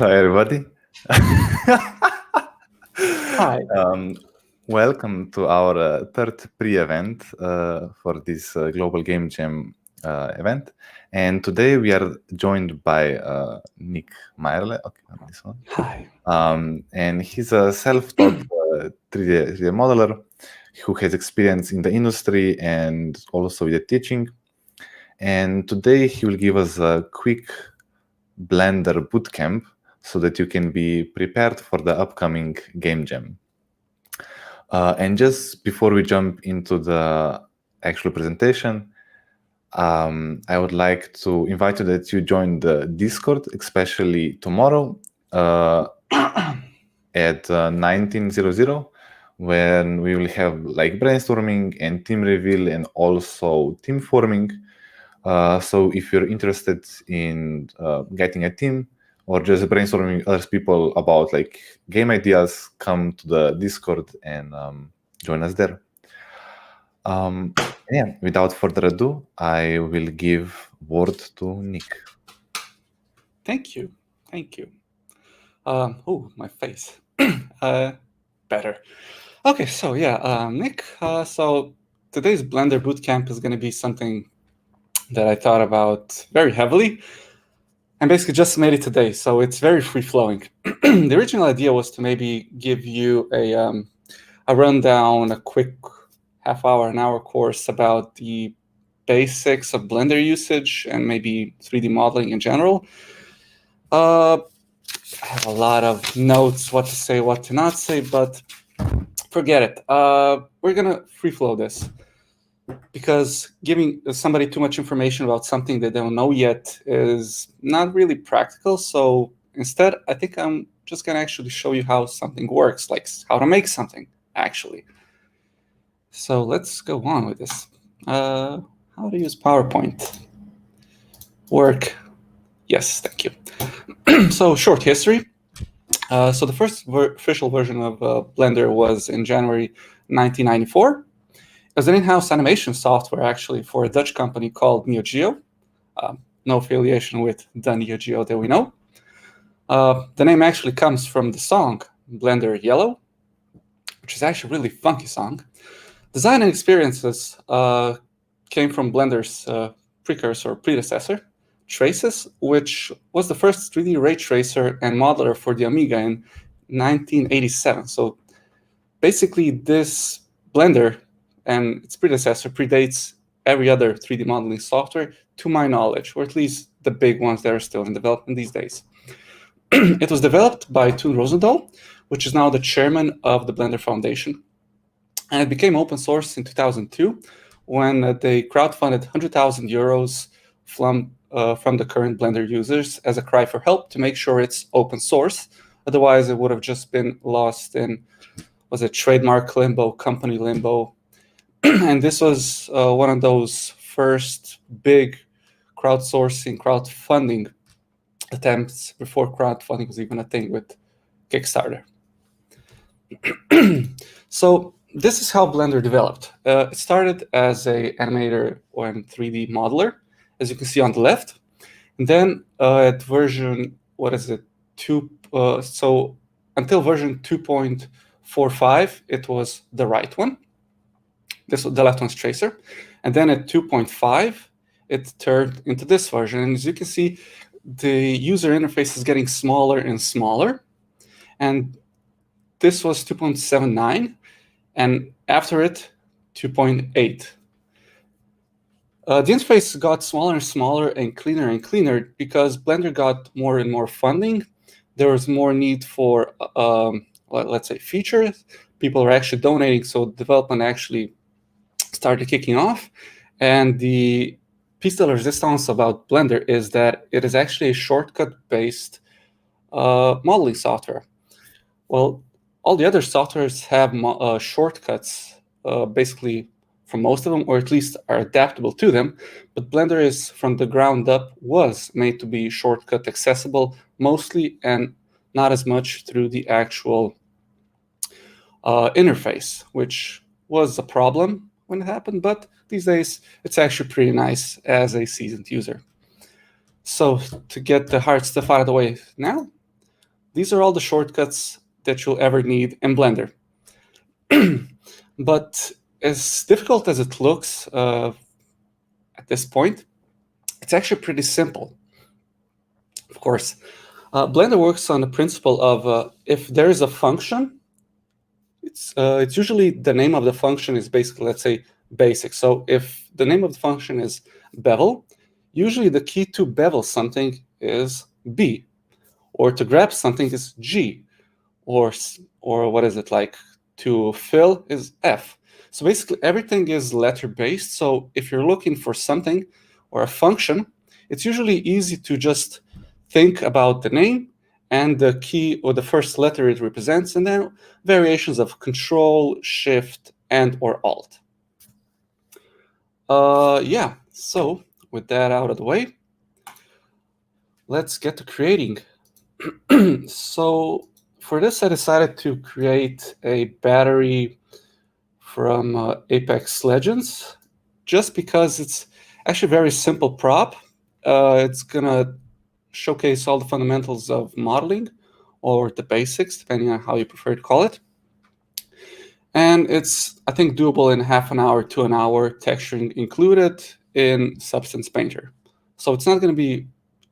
Hi, everybody. Hi. Welcome to our third pre-event for this Global Game Jam event. And today we are joined by Nik Maierle. Okay, this one. Hi. And he's a self-taught 3D modeler who has experience in the industry and also with the teaching. And today he will give us a quick Blender bootcamp so that you can be prepared for the upcoming Game Jam. And just before we jump into the actual presentation, I would like to invite you that you join the Discord, especially tomorrow at 1900, when we will have like brainstorming and team reveal and also team forming. So if you're interested in getting a team or just brainstorming other people about like game ideas, come to the Discord and join us there. Yeah, without further ado, I will give word to Nik. Thank you. Oh, my face. Better. Okay, so yeah, Nik. So today's Blender Bootcamp is going to be something that I thought about very heavily, and basically just made it today. So it's very free flowing. The original idea was to maybe give you a rundown, a quick half hour, an hour course about the basics of Blender usage and maybe 3D modeling in general. I have a lot of notes, what to say, what to not say, but forget it. We're gonna free flow this because giving somebody too much information about something they don't know yet is not really practical. So instead, I think I'm just gonna actually show you how something works, like how to make something actually. So let's go on with this. How to use PowerPoint. Work. Yes, thank you. So short history. So the first official version of Blender was in January 1994. It was an in-house animation software actually for a Dutch company called Neo Geo. No affiliation with the Neo Geo that we know. The name actually comes from the song Blender Yellow, which is actually a really funky song. Design and experiences came from Blender's predecessor, Traces, which was the first 3D ray tracer and modeler for the Amiga in 1987. So basically this Blender and its predecessor predates every other 3D modeling software to my knowledge, or at least the big ones that are still in development these days. It was developed by Toon Roosendaal, which is now the chairman of the Blender Foundation. And it became open source in 2002 when they crowdfunded 100,000 euros from the current Blender users as a cry for help to make sure it's open source. Otherwise, it would have just been lost in, was it trademark limbo, company limbo. And this was one of those first big crowdfunding attempts before crowdfunding was even a thing with Kickstarter. So this is how Blender developed. It started as a animator and 3D modeler, as you can see on the left. And then at version, so until version 2.45, it was the right one. The left one's Tracer. And then at 2.5, it turned into this version. And as you can see, the user interface is getting smaller and smaller. And this was 2.79. And after it, 2.8. The interface got smaller and smaller and cleaner because Blender got more and more funding. There was more need for, let's say, features. People are actually donating, so development actually started kicking off. And the piece de resistance about Blender is that it is actually a shortcut-based modeling software. Well, all the other softwares have shortcuts, basically for most of them, or at least are adaptable to them. But Blender is, from the ground up, was made to be shortcut accessible mostly and not as much through the actual interface, which was a problem when it happened. But these days, it's actually pretty nice as a seasoned user. So to get the hard stuff out of the way now, these are all the shortcuts that you'll ever need in Blender. But as difficult as it looks at this point, it's actually pretty simple. Of course, Blender works on the principle of if there is a function, it's usually the name of the function is basically, let's say, basic. So if the name of the function is bevel, usually the key to bevel something is B, or to grab something is G, or what is it, like to fill is F. So basically everything is letter based. So if you're looking for something or a function, it's usually easy to just think about the name and the key or the first letter it represents, and then variations of Control, Shift, and or Alt. Yeah, so with that out of the way, let's get to creating. So for this, I decided to create a battery from Apex Legends, just because it's actually a very simple prop. It's gonna showcase all the fundamentals of modeling, or the basics, depending on how you prefer to call it. And it's, I think, doable in half an hour to an hour, texturing included in Substance Painter. So it's not going to be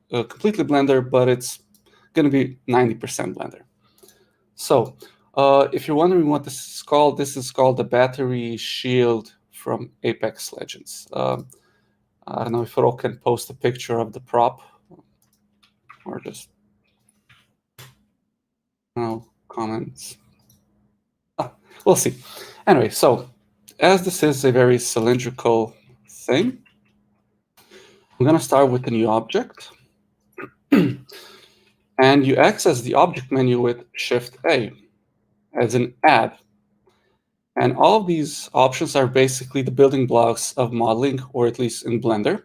completely Blender, but it's going to be 90% Blender. So if you're wondering what this is called the battery shield from Apex Legends. I don't know if Ro can post a picture of the prop, or just no comments. We'll see. Anyway, so as this is a very cylindrical thing, I'm going to start with a new object. And you access the object menu with Shift-A as an add. And all of these options are basically the building blocks of modeling, or at least in Blender.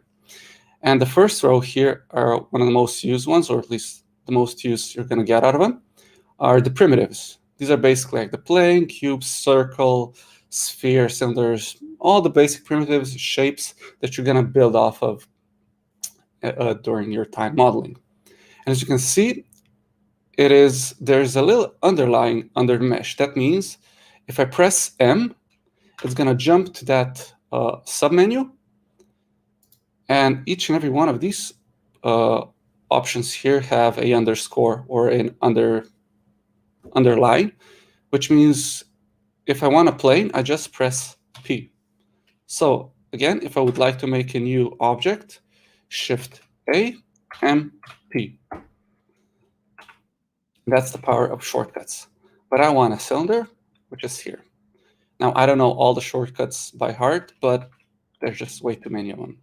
And the first row here are one of the most used ones, or at least the most use you're going to get out of them, are the primitives. These are basically like the plane, cube, circle, sphere, cylinders, all the basic primitives, shapes that you're going to build off of during your time modeling. And as you can see, there's a little underlying under the mesh. That means if I press M, it's going to jump to that submenu. And each and every one of these options here have a underscore or an underline, which means if I want a plane, I just press P. So again, if I would like to make a new object, Shift-A, M, P. That's the power of shortcuts. But I want a cylinder, which is here. Now, I don't know all the shortcuts by heart, but there's just way too many of them.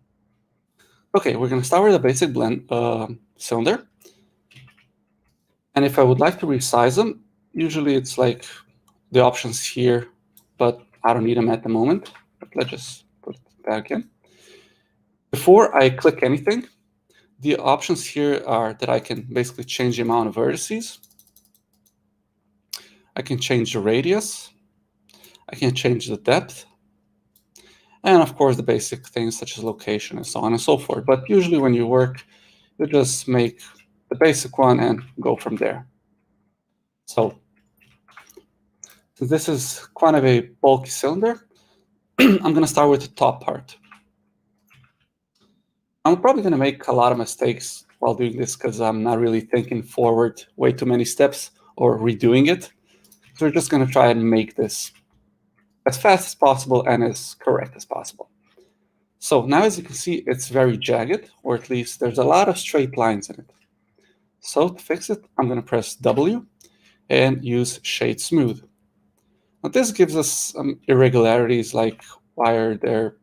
Okay, we're going to start with a basic blend cylinder. And if I would like to resize them, usually it's like the options here, but I don't need them at the moment. But let's just put it back in. Before I click anything, the options here are that I can basically change the amount of vertices. I can change the radius. I can change the depth. And of course, the basic things such as location and so on and so forth. But usually when you work, you just make the basic one and go from there. So this is kind of a bulky cylinder. I'm going to start with the top part. I'm probably going to make a lot of mistakes while doing this because I'm not really thinking forward way too many steps or redoing it. So we're just going to try and make this as fast as possible and as correct as possible. So now, as you can see, it's very jagged, or at least there's a lot of straight lines in it. So to fix it, I'm going to press W and use Shade Smooth. Now this gives us some irregularities, like why are there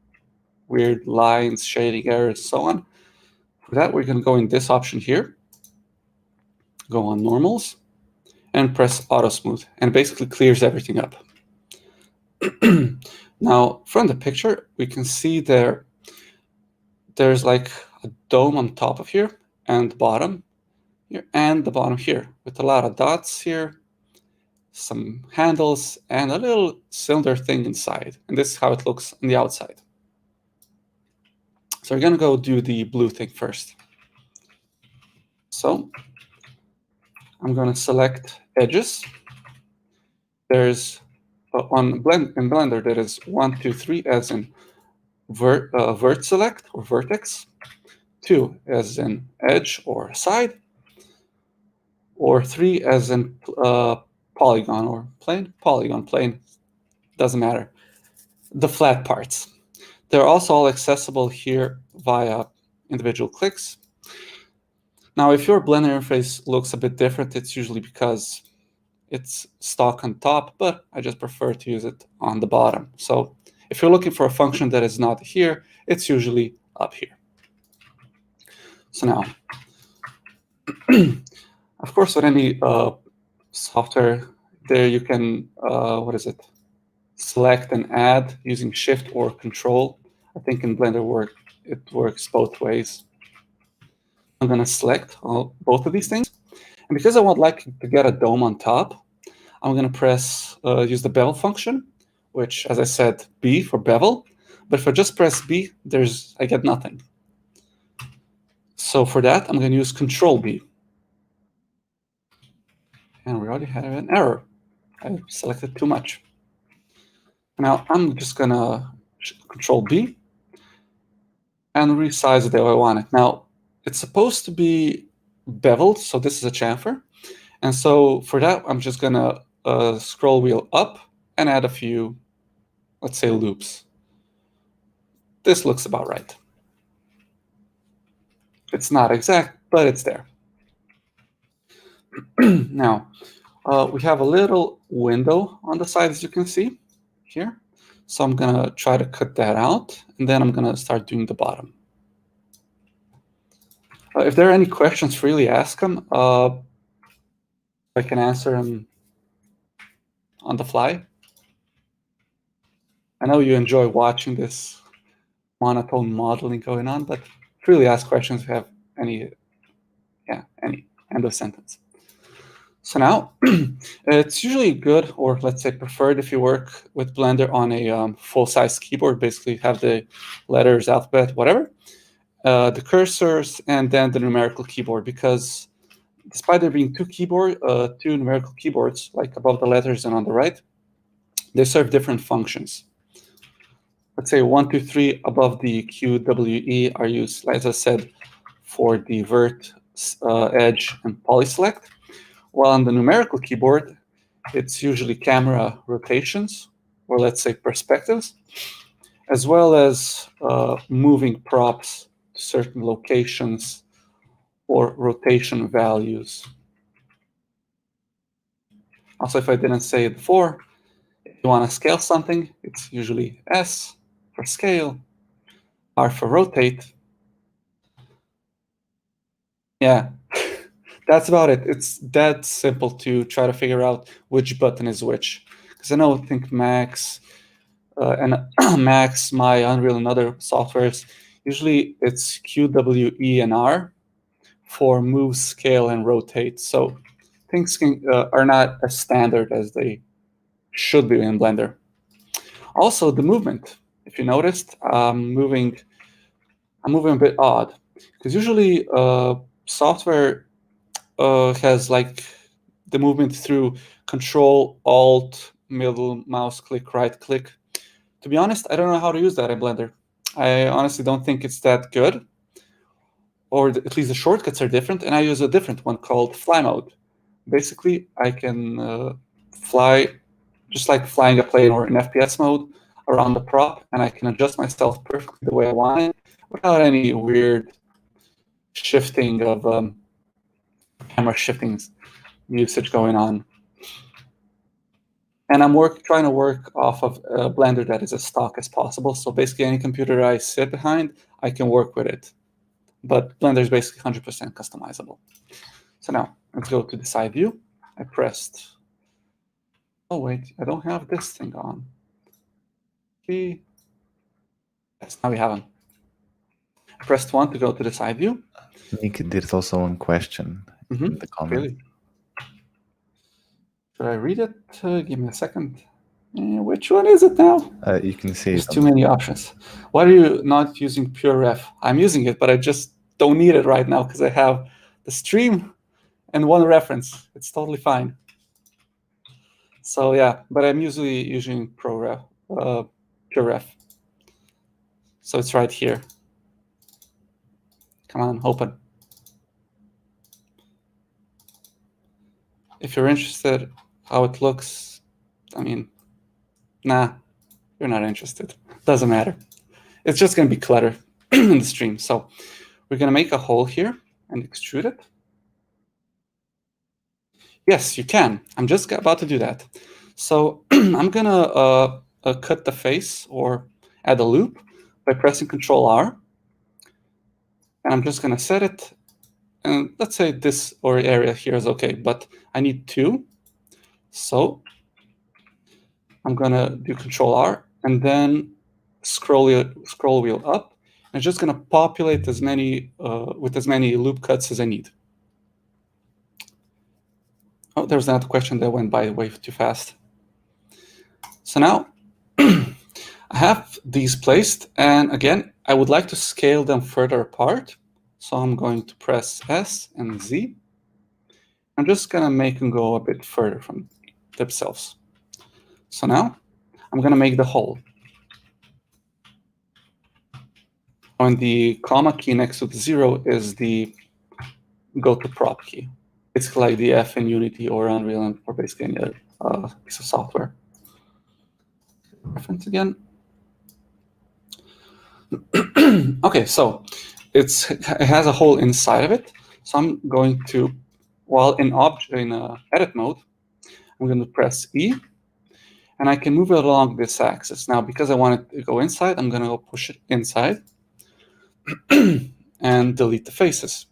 weird lines, shading errors, so on. For that, we're going to go in this option here, go on Normals, and press Auto Smooth, and it basically clears everything up. Now, from the picture, we can see there's like a dome on top of here, and the bottom here, and the bottom here, with a lot of dots here, some handles, and a little cylinder thing inside. And this is how it looks on the outside. So we're going to go do the blue thing first. So I'm going to select edges. There's in Blender, there is 1, 2, 3 as in vert select or vertex, 2 as in edge or side, or 3 as in polygon or plane. Polygon, plane, doesn't matter. The flat parts. They're also all accessible here via individual clicks. Now, if your Blender interface looks a bit different, it's usually because it's stock on top, but I just prefer to use it on the bottom. So if you're looking for a function that is not here, it's usually up here. So now, of course, with any software, there you can, select and add using Shift or Control. I think in Blender it works both ways. I'm going to select both of these things. And because I would like to get a dome on top, I'm going to use the bevel function, which, as I said, B for bevel. But if I just press B, I get nothing. So for that, I'm going to use Control B. And we already have an error. I selected too much. Now I'm just going to Control B and resize it the way I want it. Now, it's supposed to be beveled, so this is a chamfer. And so for that, I'm just going to scroll wheel up and add a few, let's say, loops. This looks about right. It's not exact, but it's there. Now, we have a little window on the side, as you can see here. So I'm going to try to cut that out, and then I'm going to start doing the bottom. If there are any questions, freely ask them. I can answer them on the fly. I know you enjoy watching this monotone modeling going on, but freely ask questions if you have any end of sentence. So now, it's usually good, or let's say preferred, if you work with Blender on a full-size keyboard, basically have the letters, alphabet, whatever, the cursors, and then the numerical keyboard, because despite there being two numerical keyboards, like above the letters and on the right, they serve different functions. Let's say 1, 2, 3 above the Q, W, E are used, as I said, for the vert, edge, and polyselect. While on the numerical keyboard, it's usually camera rotations, or let's say perspectives, as well as moving props to certain locations or rotation values. Also, if I didn't say it before, if you want to scale something, it's usually S for scale, R for rotate. Yeah, that's about it. It's that simple to try to figure out which button is which. Because I think Max and Max, My, Unreal, and other softwares, usually it's Q, W, E, and R for move, scale, and rotate. So things are not as standard as they should be in Blender. Also, the movement. If you noticed, I'm moving a bit odd, because usually software has like the movement through Control, Alt, middle mouse click, right click. To be honest, I don't know how to use that in Blender. I honestly don't think it's that good, or at least the shortcuts are different, and I use a different one called fly mode. Basically, I can fly just like flying a plane or in FPS mode around the prop, and I can adjust myself perfectly the way I want it without any weird shifting of camera shifting usage going on. And I'm trying to work off of a Blender that is as stock as possible. So basically, any computer I sit behind, I can work with it. But Blender is basically 100% customizable. So now, let's go to the side view. I pressed... Oh, wait, I don't have this thing on. Yes, now we have them. I pressed 1 to go to the side view. Nik, there's also one question in the comment. Really? Should I read it? Give me a second. Which one is it now? You can see There's too many options. Why are you not using Pure Ref? I'm using it, but I just don't need it right now because I have the stream and one reference. It's totally fine. So yeah, but I'm usually using PureRef. So it's right here. Come on, open. If you're interested how it looks, I mean, nah, you're not interested. Doesn't matter. It's just going to be clutter in the stream. So we're going to make a hole here and extrude it. Yes, you can. I'm just about to do that. So I'm going to cut the face or add a loop by pressing Control-R. And I'm just going to set it. And let's say this or area here is OK, but I need 2. So I'm going to do Control-R and then scroll wheel up. And it's just going to populate as many with as many loop cuts as I need. Oh, there's another question that went by way too fast. So now I have these placed. And again, I would like to scale them further apart. So I'm going to press S and Z. I'm just going to make them go a bit further from themselves. So now I'm going to make the hole. And the comma key next to the 0 is the go to prop key. It's like the F in Unity or Unreal or basically any other piece of software. Reference again. Okay, so it has a hole inside of it. So I'm going to, while in edit mode, I'm going to press E, and I can move it along this axis. Now, because I want it to go inside, I'm going to go push it inside and delete the faces.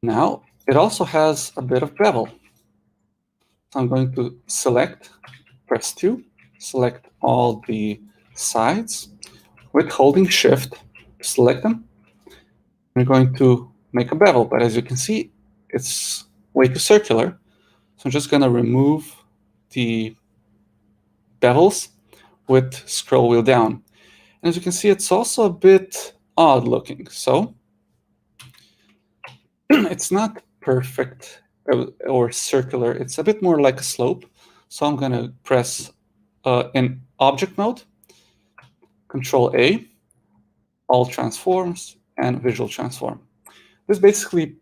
Now, it also has a bit of bevel. So I'm going to select, press 2, select all the sides with holding Shift, select them. We're going to make a bevel, but as you can see, it's way too circular. So I'm just going to remove the bevels with scroll wheel down. And as you can see, it's also a bit odd looking. So it's not perfect or circular. It's a bit more like a slope. So I'm going to press in object mode, Control A, all transforms, and visual transform. This basically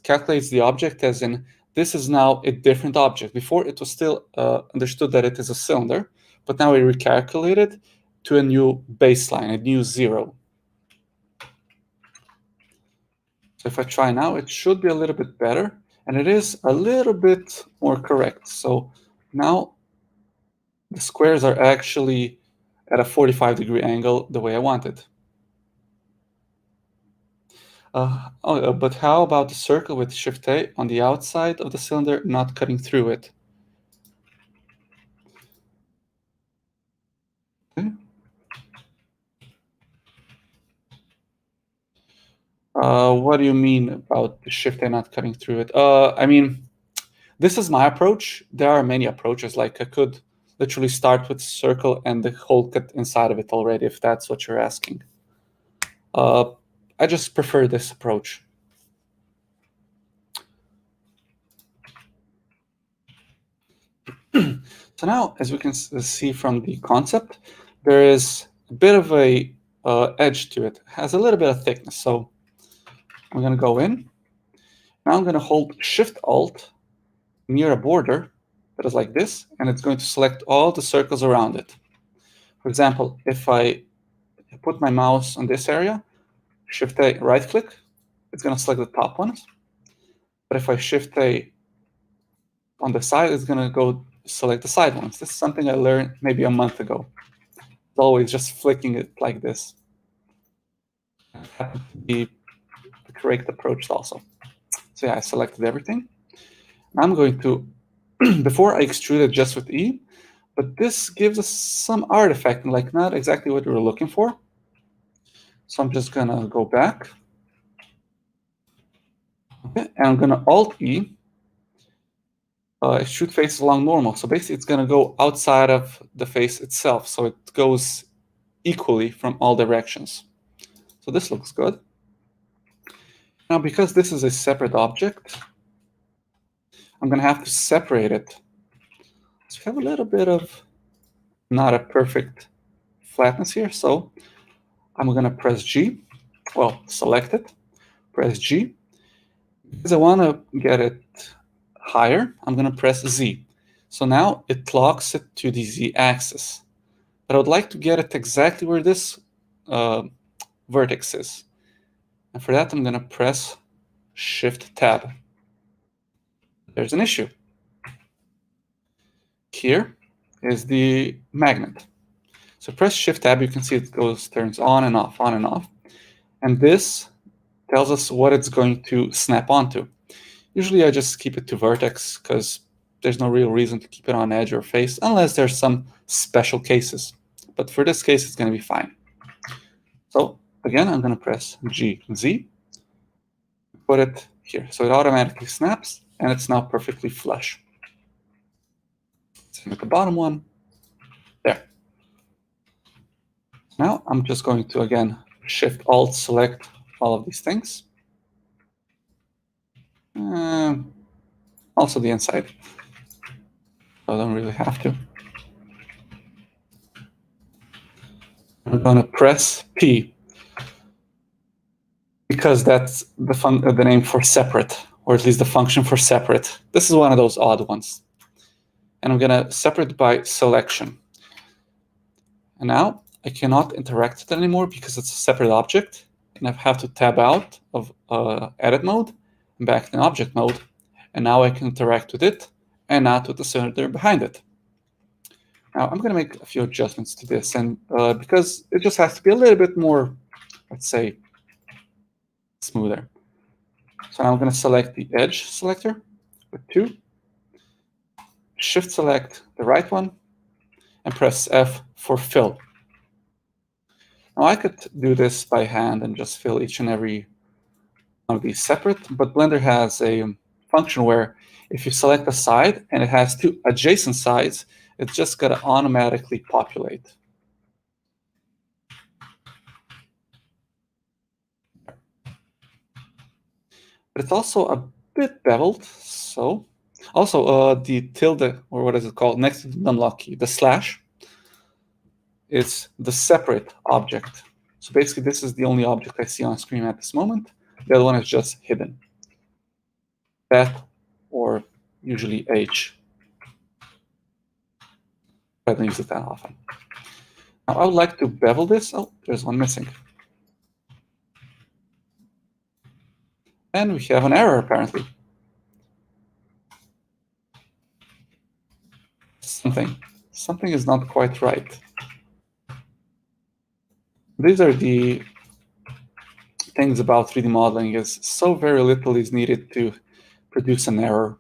calculates the object as in this is now a different object. Before it was still understood that it is a cylinder, but now we recalculated to a new baseline, a new 0. So if I try now, it should be a little bit better, and it is a little bit more correct. So now the squares are actually at a 45-degree angle the way I want it. But how about the circle with Shift A on the outside of the cylinder, not cutting through it? Okay. What do you mean about the Shift A not cutting through it? I mean, this is my approach. There are many approaches. Like I could literally start with circle and the hole cut inside of it already, if that's what you're asking. I just prefer this approach. So now, as we can see from the concept, there is a bit of a edge to it. It has a little bit of thickness. So I'm going to go in. Now I'm going to hold Shift-Alt near a border that is like this, and it's going to select all the circles around it. For example, if I put my mouse on this area, Shift-A, right-click, it's going to select the top ones. But if I Shift-A on the side, it's going to go select the side ones. This is something I learned maybe a month ago. It's always just flicking it like this. The correct approach also. So yeah, I selected everything. Now I'm going to, before I extrude it just with E, but this gives us some artifact, like not exactly what we were looking for. So I'm just going to go back. Okay, and I'm going to Alt-E, extrude face along normal. So basically, it's going to go outside of the face itself. So it goes equally from all directions. So this looks good. Now, because this is a separate object, I'm going to have to separate it. So we have a little bit of not a perfect flatness here. So I'm going to press G. Well, select it, press G. Because I want to get it higher, I'm going to press Z. So now it locks it to the Z axis. But I would like to get it exactly where this vertex is. And for that, I'm going to press Shift Tab. There's an issue. Here is the magnet. So press Shift Tab, you can see it turns on and off, on and off. And this tells us what it's going to snap onto. Usually I just keep it to vertex because there's no real reason to keep it on edge or face unless there's some special cases. But for this case, it's going to be fine. So again, I'm going to press GZ, put it here. So it automatically snaps and it's now perfectly flush. Same with the bottom one. There. Now I'm just going to, again, Shift Alt select all of these things. Also the inside. I don't really have to. I'm going to press P because that's the name for separate, or at least the function for separate. This is one of those odd ones. And I'm going to separate by selection. And now I cannot interact with it anymore because it's a separate object. And I have to tab out of edit mode and back in object mode. And now I can interact with it and not with the cylinder behind it. Now I'm going to make a few adjustments to this, and because it just has to be a little bit more, let's say, smoother. So now I'm going to select the edge selector with 2, Shift select the right one, and press F for fill. Now I could do this by hand and just fill each and every one of these separate, but Blender has a function where if you select a side and it has 2 adjacent sides, it's just going to automatically populate. But it's also a bit beveled, so also the tilde, or what is it called, next to the numlock key, the slash, is the separate object. So basically this is the only object I see on screen at this moment. The other one is just hidden. That, or usually H. I don't use it that often. Now I would like to bevel this. Oh, there's one missing. And we have an error, apparently. Something is not quite right. These are the things about 3D modeling, is so very little is needed to produce an error.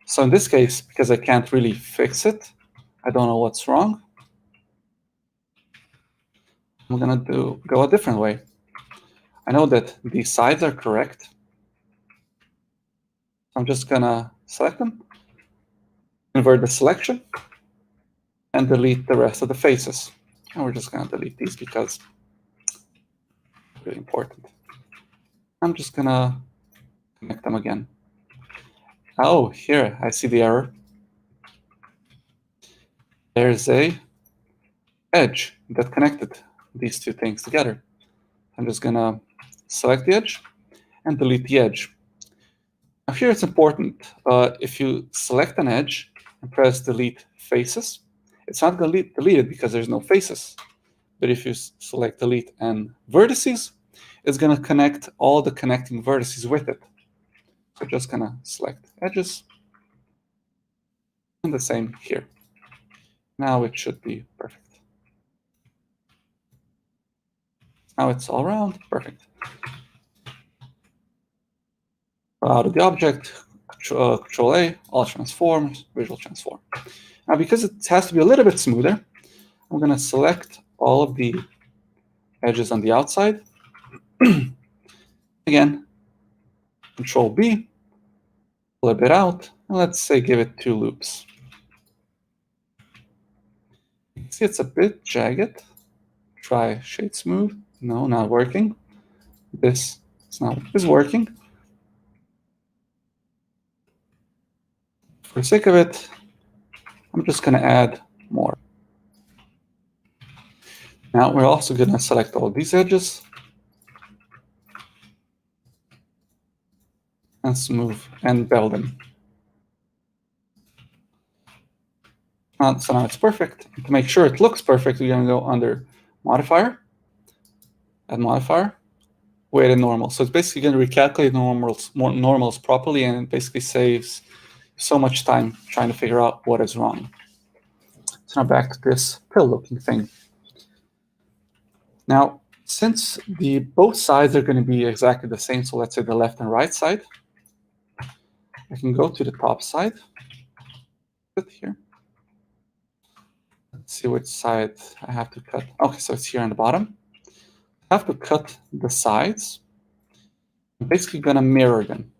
So in this case, because I can't really fix it, I don't know what's wrong, I'm going to go a different way. I know that these sides are correct. I'm just going to select them, invert the selection, and delete the rest of the faces. And we're just going to delete these because it's really important. I'm just going to connect them again. Oh, here, I see the error. There's a edge that connected these 2 things together. I'm just going to select the edge and delete the edge. Now here it's important, if you select an edge and press delete faces, it's not going to delete it because there's no faces. But if you select delete and vertices, it's going to connect all the connecting vertices with it. So just going to select edges. And the same here. Now it should be perfect. Now it's all around, perfect. Out of the object, Control A, all transforms, visual transform. Now because it has to be a little bit smoother, I'm going to select all of the edges on the outside. Again, Control B, flip it out, and let's say give it 2 loops. See, it's a bit jagged. Try shade smooth. No, not working. This So now it's working. For the sake of it, I'm just going to add more. Now we're also going to select all these edges and smooth and bevel them. So now it's perfect. To make sure it looks perfect, we're going to go under Modifier, Add Modifier, Weighted Normal. So it's basically going to recalculate normals properly, and it basically saves so much time trying to figure out what is wrong. So now back to this pill-looking thing. Now, since both sides are going to be exactly the same, so let's say the left and right side, I can go to the top side, put here. Let's see which side I have to cut. Okay, so it's here on the bottom. I have to cut the sides. I'm basically going to mirror them.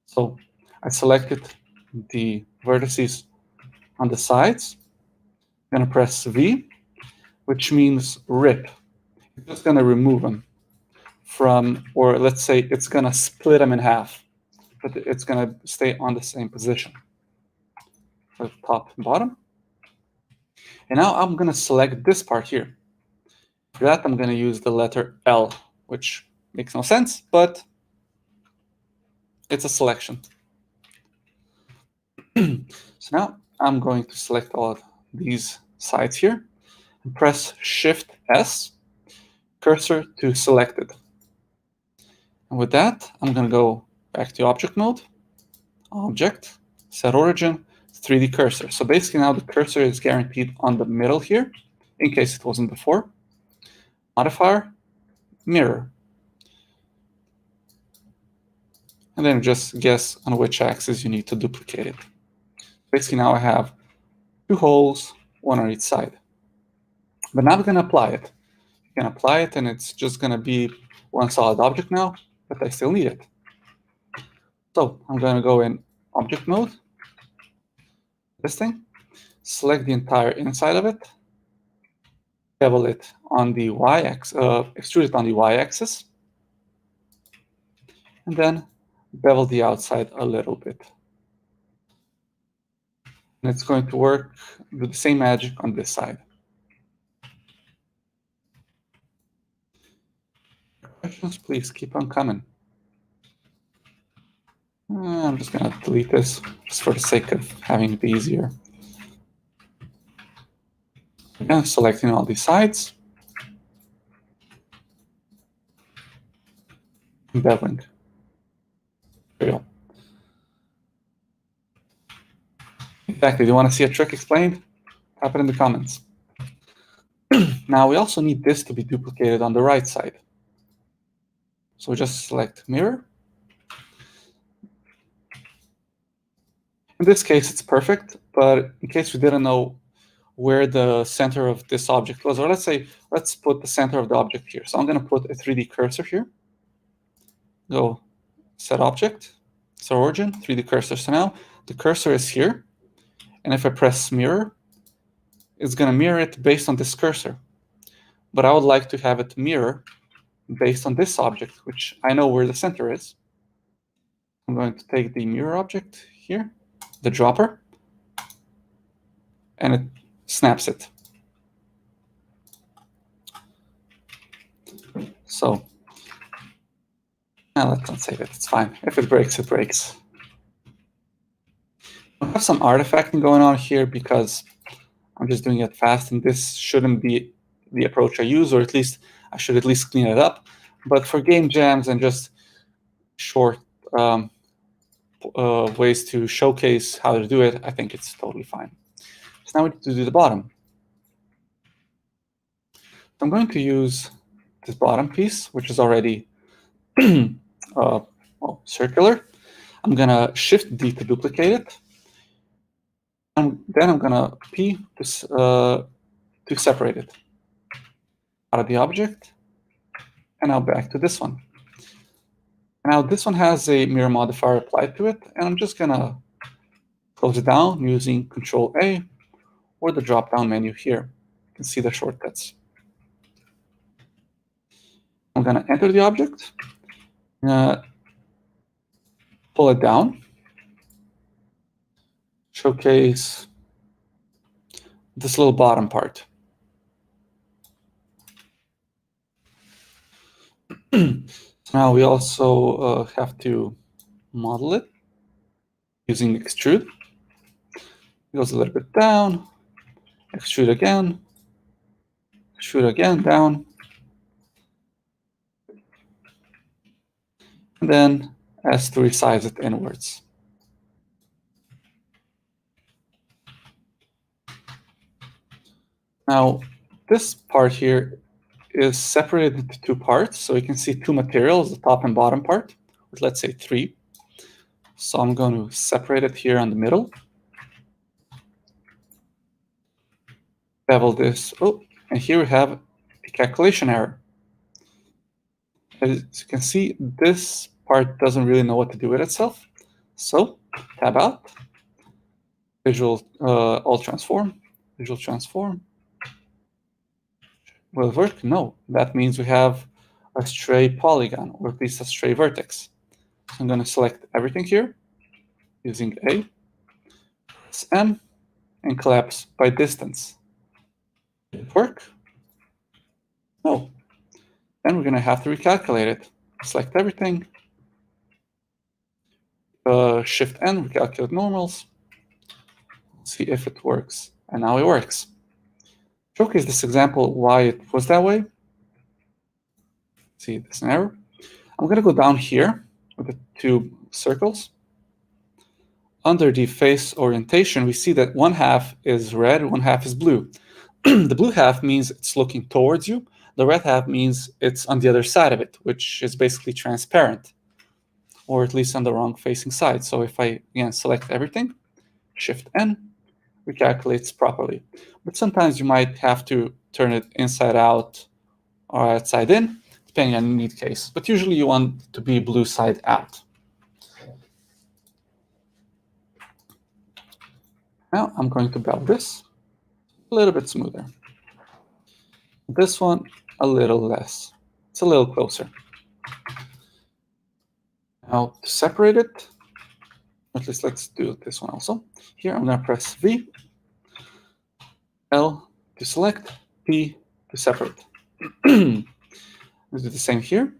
So I selected the vertices on the sides. I'm going to press V, which means rip. It's just going to remove them from, or let's say it's going to split them in half, but it's going to stay on the same position. So top and bottom. And now I'm going to select this part here. For that, I'm going to use the letter L, which makes no sense, but it's a selection. So now I'm going to select all these sides here and press Shift S, cursor to selected. And with that, I'm going to go back to object mode, object, set origin, 3D cursor. So basically now the cursor is guaranteed on the middle here, in case it wasn't before. Modifier, mirror. And then just guess on which axis you need to duplicate it. Basically now I have 2 holes, 1 on each side. But now I'm going to apply it. You can apply it and it's just going to be one solid object now, but I still need it. So I'm going to go in object mode, this thing, select the entire inside of it, bevel it on the y-axis, extrude it on the y-axis, and then bevel the outside a little bit. And it's going to work with the same magic on this side. Questions, please keep on coming. I'm just going to delete this just for the sake of having it be easier. Again, selecting all these sides. And beveling. There you go. Exactly. Do you want to see a trick explained? Type it in the comments. Now we also need this to be duplicated on the right side. So we just select mirror. In this case, it's perfect, but in case we didn't know where the center of this object was, or let's put the center of the object here. So I'm going to put a 3D cursor here. Go set object, set origin, 3D cursor. So now the cursor is here. And if I press mirror, it's going to mirror it based on this cursor. But I would like to have it mirror based on this object, which I know where the center is. I'm going to take the mirror object here, the dropper, and it snaps it. So now let's not save it. It's fine. If it breaks, it breaks. I have some artifacting going on here because I'm just doing it fast, and this shouldn't be the approach I use, or at least I should at least clean it up. But for game jams and just short ways to showcase how to do it, I think it's totally fine. So now we need to do the bottom. So I'm going to use this bottom piece, which is already circular. I'm going to Shift D to duplicate it. And then I'm going to P to separate it out of the object. And now back to this one. Now this one has a mirror modifier applied to it, and I'm just going to close it down using Control-A or the drop-down menu here. You can see the shortcuts. I'm going to enter the object, Pull it down, showcase this little bottom part. Now we also have to model it using extrude. It goes a little bit down, extrude again, down, and then as to resize it inwards. Now, this part here is separated into two parts, so you can see two materials, the top and bottom part, with let's say 3. So I'm going to separate it here in the middle. Bevel this. Oh, and here we have a calculation error. As you can see, this part doesn't really know what to do with itself. So tab out, visual alt transform, visual transform. Will it work? No. That means we have a stray polygon, or at least a stray vertex. So I'm going to select everything here using A, press M, and collapse by distance. Did it work? No. Then we're going to have to recalculate it. Select everything, Shift N, recalculate normals, see if it works. And now it works. Showcase this example why it was that way. See, there's an error. I'm going to go down here with the 2 circles. Under the face orientation, we see that one half is red, one half is blue. The blue half means it's looking towards you. The red half means it's on the other side of it, which is basically transparent, or at least on the wrong facing side. So if I, again, select everything, Shift N, recalculates properly. But sometimes you might have to turn it inside out or outside in, depending on the need case. But usually you want it to be blue side out. Now I'm going to bevel this a little bit smoother. This one a little less. It's a little closer. Now to separate it, at least let's do this one also. Here I'm going to press V, L to select, P to separate. Let's do the same here,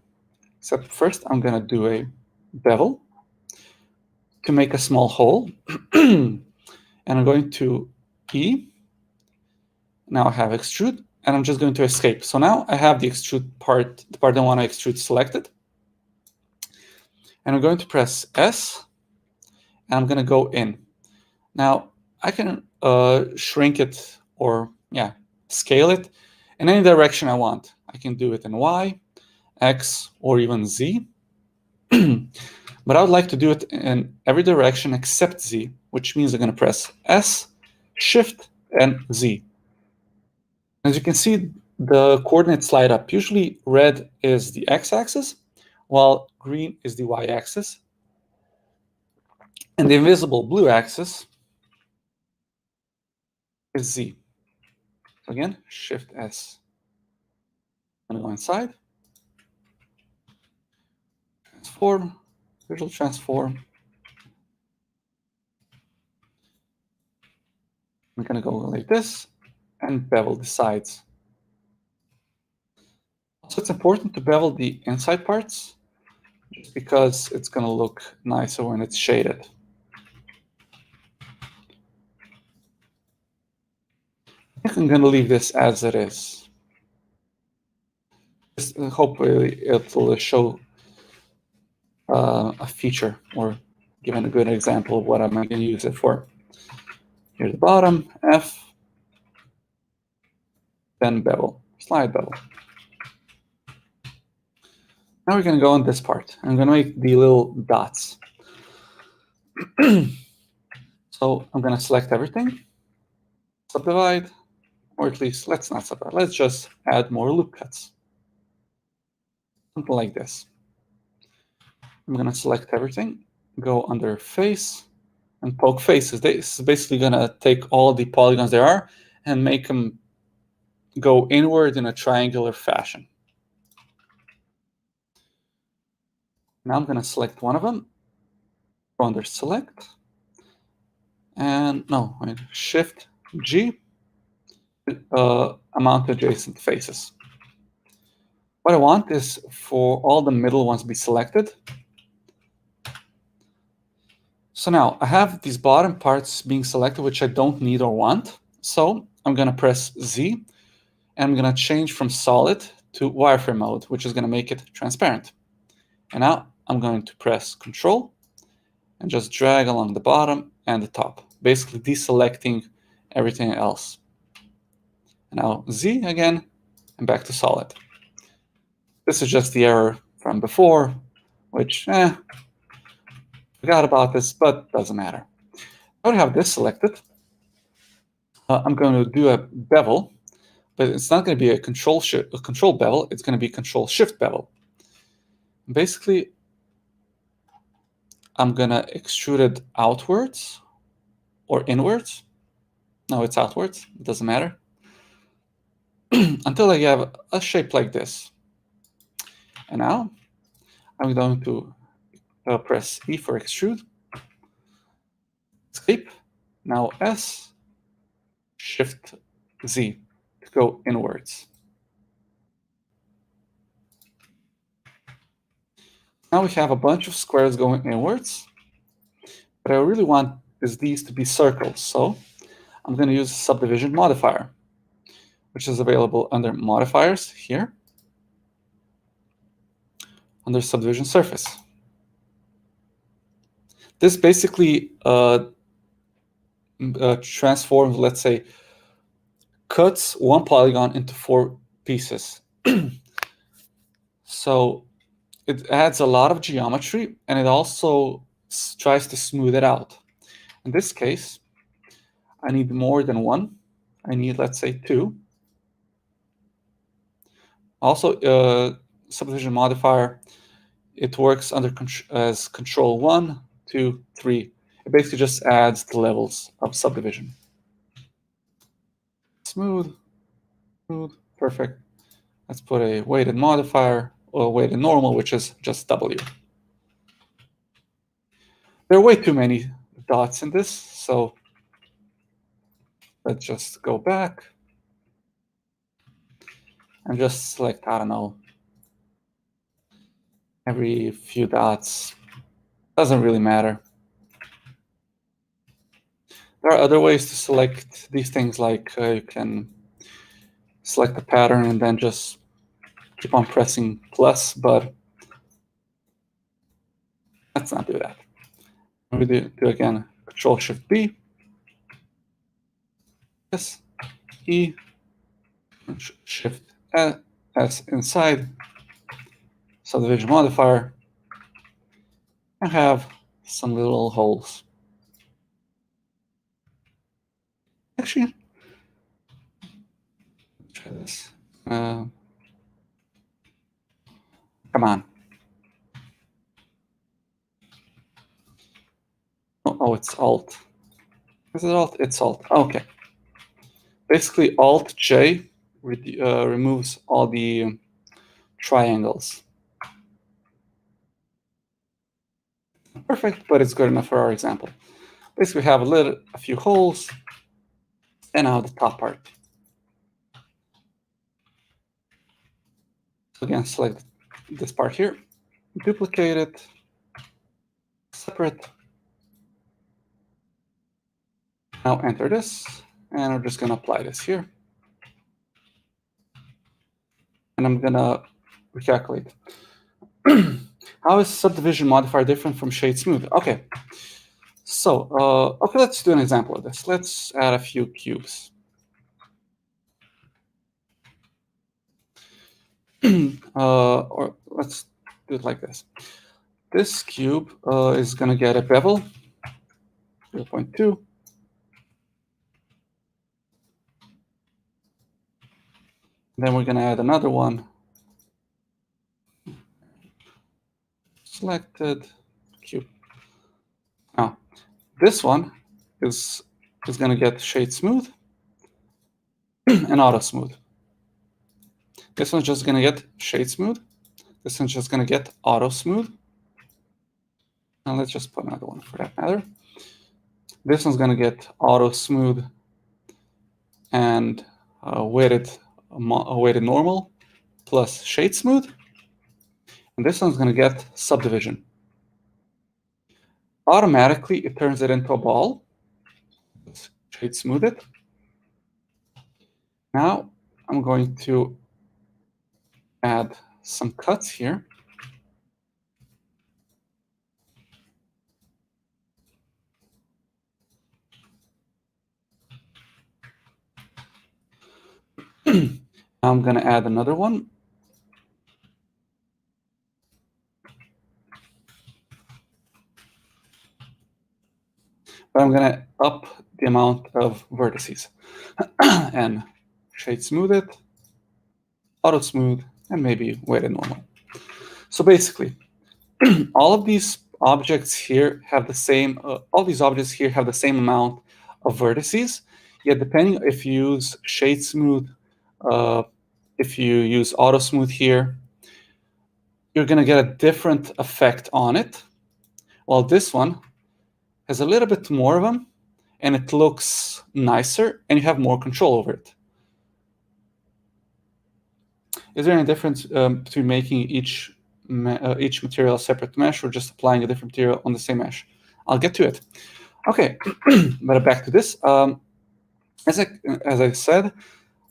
except first I'm going to do a bevel to make a small hole. And I'm going to E. Now I have extrude, and I'm just going to escape. So now I have the extrude part, the part I want to extrude selected. And I'm going to press S, and I'm going to go in. Now I can shrink it or scale it in any direction I want. I can do it in Y, X, or even Z. But I would like to do it in every direction except Z, which means I'm going to press S, Shift, and Z. As you can see, the coordinates slide up. Usually red is the X-axis, while green is the Y-axis. And the invisible blue axis is Z. So again, Shift S. I'm going to go inside. Transform, visual transform. I'm going to go like this and bevel the sides. Also, it's important to bevel the inside parts just because it's going to look nicer when it's shaded. I think I'm going to leave this as it is. Just hopefully it'll show a feature or give a good example of what I'm going to use it for. Here's the bottom, F, then bevel, slide bevel. Now we're going to go on this part. I'm going to make the little dots. So I'm going to select everything, subdivide, or at least let's not subdivide. Let's just add more loop cuts. Something like this. I'm going to select everything, go under face, and poke faces. This is basically going to take all the polygons there are and make them go inward in a triangular fashion. Now I'm going to select one of them, go under select, and no, Shift G, amount adjacent faces. What I want is for all the middle ones to be selected. So now I have these bottom parts being selected, which I don't need or want. So I'm going to press Z, and I'm going to change from solid to wireframe mode, which is going to make it transparent. And now I'm going to press Control and just drag along the bottom and the top, basically deselecting everything else. And now Z again, and back to solid. This is just the error from before, which, forgot about this, but doesn't matter. I already have this selected. I'm going to do a bevel, but it's not going to be a control bevel. It's going to be Control Shift bevel. Basically, I'm going to extrude it outwards or inwards. No, it's outwards. It doesn't matter. Until I have a shape like this. And now I'm going to press E for extrude. Escape. Now S, Shift Z to go inwards. Now we have a bunch of squares going inwards. What I really want is these to be circles. So I'm going to use a subdivision modifier, which is available under modifiers here, under subdivision surface. This basically transforms, let's say, cuts one polygon into 4 pieces. So it adds a lot of geometry, and it also tries to smooth it out. In this case, I need more than 1. I need, let's say, 2. Also, subdivision modifier, it works under as Control 1, 2, 3. It basically just adds the levels of subdivision. Smooth, smooth, perfect. Let's put a weighted modifier or weighted normal, which is just W. There are way too many dots in this, so let's just go back and just select, I don't know, every few dots. Doesn't really matter. There are other ways to select these things, like you can select the pattern and then just keep on pressing plus, but let's not do that. We do again, Control Shift B, S, E, Shift S inside, subdivision modifier, and have some little holes. Actually, try this. Come on. Oh, it's Alt. Is it Alt? It's Alt. Okay. Basically, Alt J removes all the triangles. Perfect, but it's good enough for our example. Basically, we have a few holes, and now the top part. So again, select this part here, duplicate it, separate. Now enter this, and we're just going to apply this here. And I'm going to recalculate. How is subdivision modifier different from shade smooth? Okay. So, okay, let's do an example of this. Let's add a few cubes. Or let's do it like this. This cube is going to get a bevel, 0.2. Then we're going to add another one. Selected cube. Now, this one is going to get shade smooth and auto smooth. This one's just going to get shade smooth. This one's just going to get auto smooth. And let's just put another one for that matter. This one's going to get auto smooth and weighted normal plus shade smooth. And this one's going to get subdivision. Automatically, it turns it into a ball. Let's shade smooth it. Now, I'm going to add some cuts here. I'm going to add another one. But I'm going to up the amount of vertices and shade smooth it, auto smooth, and maybe weighted normal. So basically, all of these objects here have the same. All these objects here have the same amount of vertices. Yet depending if you use shade smooth, if you use auto smooth here, you're going to get a different effect on it. While this one has a little bit more of them, and it looks nicer, and you have more control over it. Is there any difference between making each material a separate mesh or just applying a different material on the same mesh? I'll get to it. Okay, but back to this. As I said,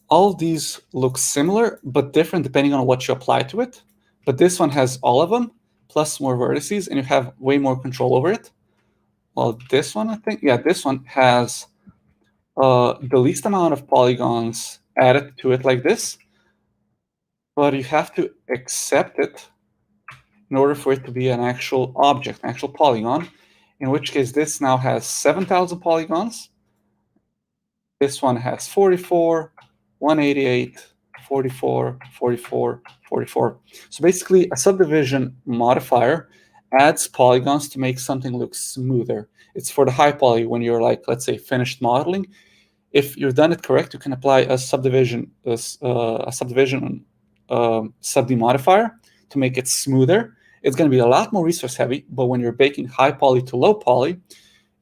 all of these look similar, but different depending on what you apply to it. But this one has all of them, plus more vertices, and you have way more control over it. Well, this one, I think, yeah, this one has the least amount of polygons added to it like this, but you have to accept it in order for it to be an actual object, an actual polygon, in which case this now has 7,000 polygons. This one has 44, 188, 44, 44, 44. So basically, a subdivision modifier adds polygons to make something look smoother. It's for the high poly when you're like, let's say, finished modeling. If you've done it correct, you can apply a subdivision sub-D modifier to make it smoother. It's going to be a lot more resource heavy, but when you're baking high poly to low poly,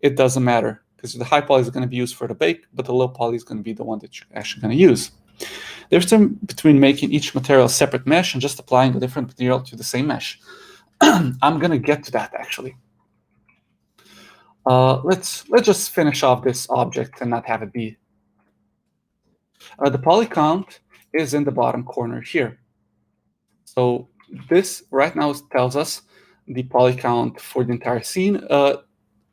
it doesn't matter because the high poly is going to be used for the bake, but the low poly is going to be the one that you're actually going to use. There's a difference between making each material a separate mesh and just applying a different material to the same mesh. I'm going to get to that actually. Let's just finish off this object and not have it be. The poly count is in the bottom corner here. So this right now tells us the poly count for the entire scene.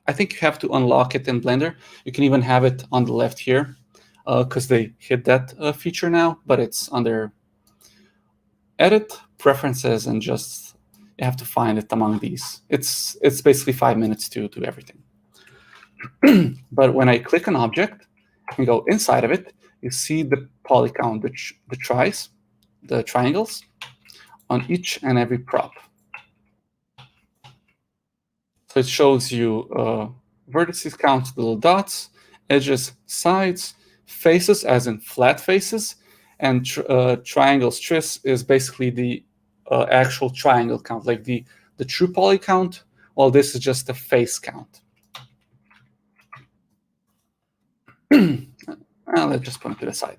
I think you have to unlock it in Blender. You can even have it on the left here because they hid that feature now, but it's under Edit, Preferences, and just you have to find it among these. It's basically 5 minutes to do everything. But when I click an object and go inside of it, you see the poly count, the triangles on each and every prop. So it shows you vertices count, the little dots, edges, sides, faces, as in flat faces, and triangles, tris is basically the actual triangle count, like the true poly count, while this is just the face count. Let's just put it to the side.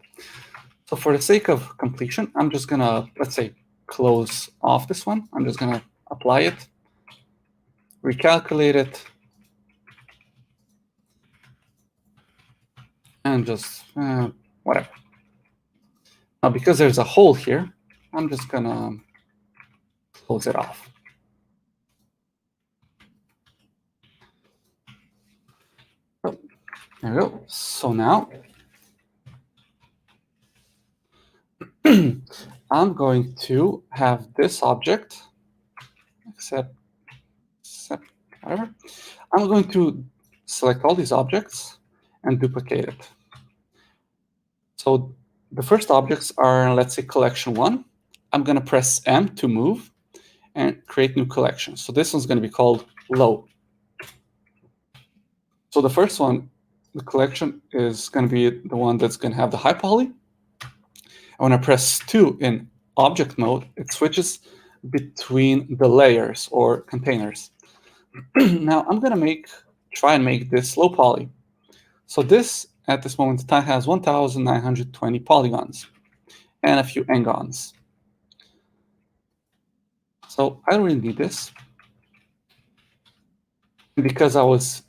So for the sake of completion, I'm just going to, let's say, close off this one. I'm just going to apply it, recalculate it, and just whatever. Now, because there's a hole here, I'm just going to close it off. So, there we go. So now, I'm going to have this object, except whatever. I'm going to select all these objects and duplicate it. So the first objects are, let's say, collection 1. I'm going to press M to move and create new collection. So this one's going to be called low. So the first one, the collection, is going to be the one that's going to have the high poly. And when I press 2 in object mode, it switches between the layers or containers. Now I'm gonna try and make this low poly. So this, at this moment in time, has 1,920 polygons and a few n-gons. So I don't really need this. Because I was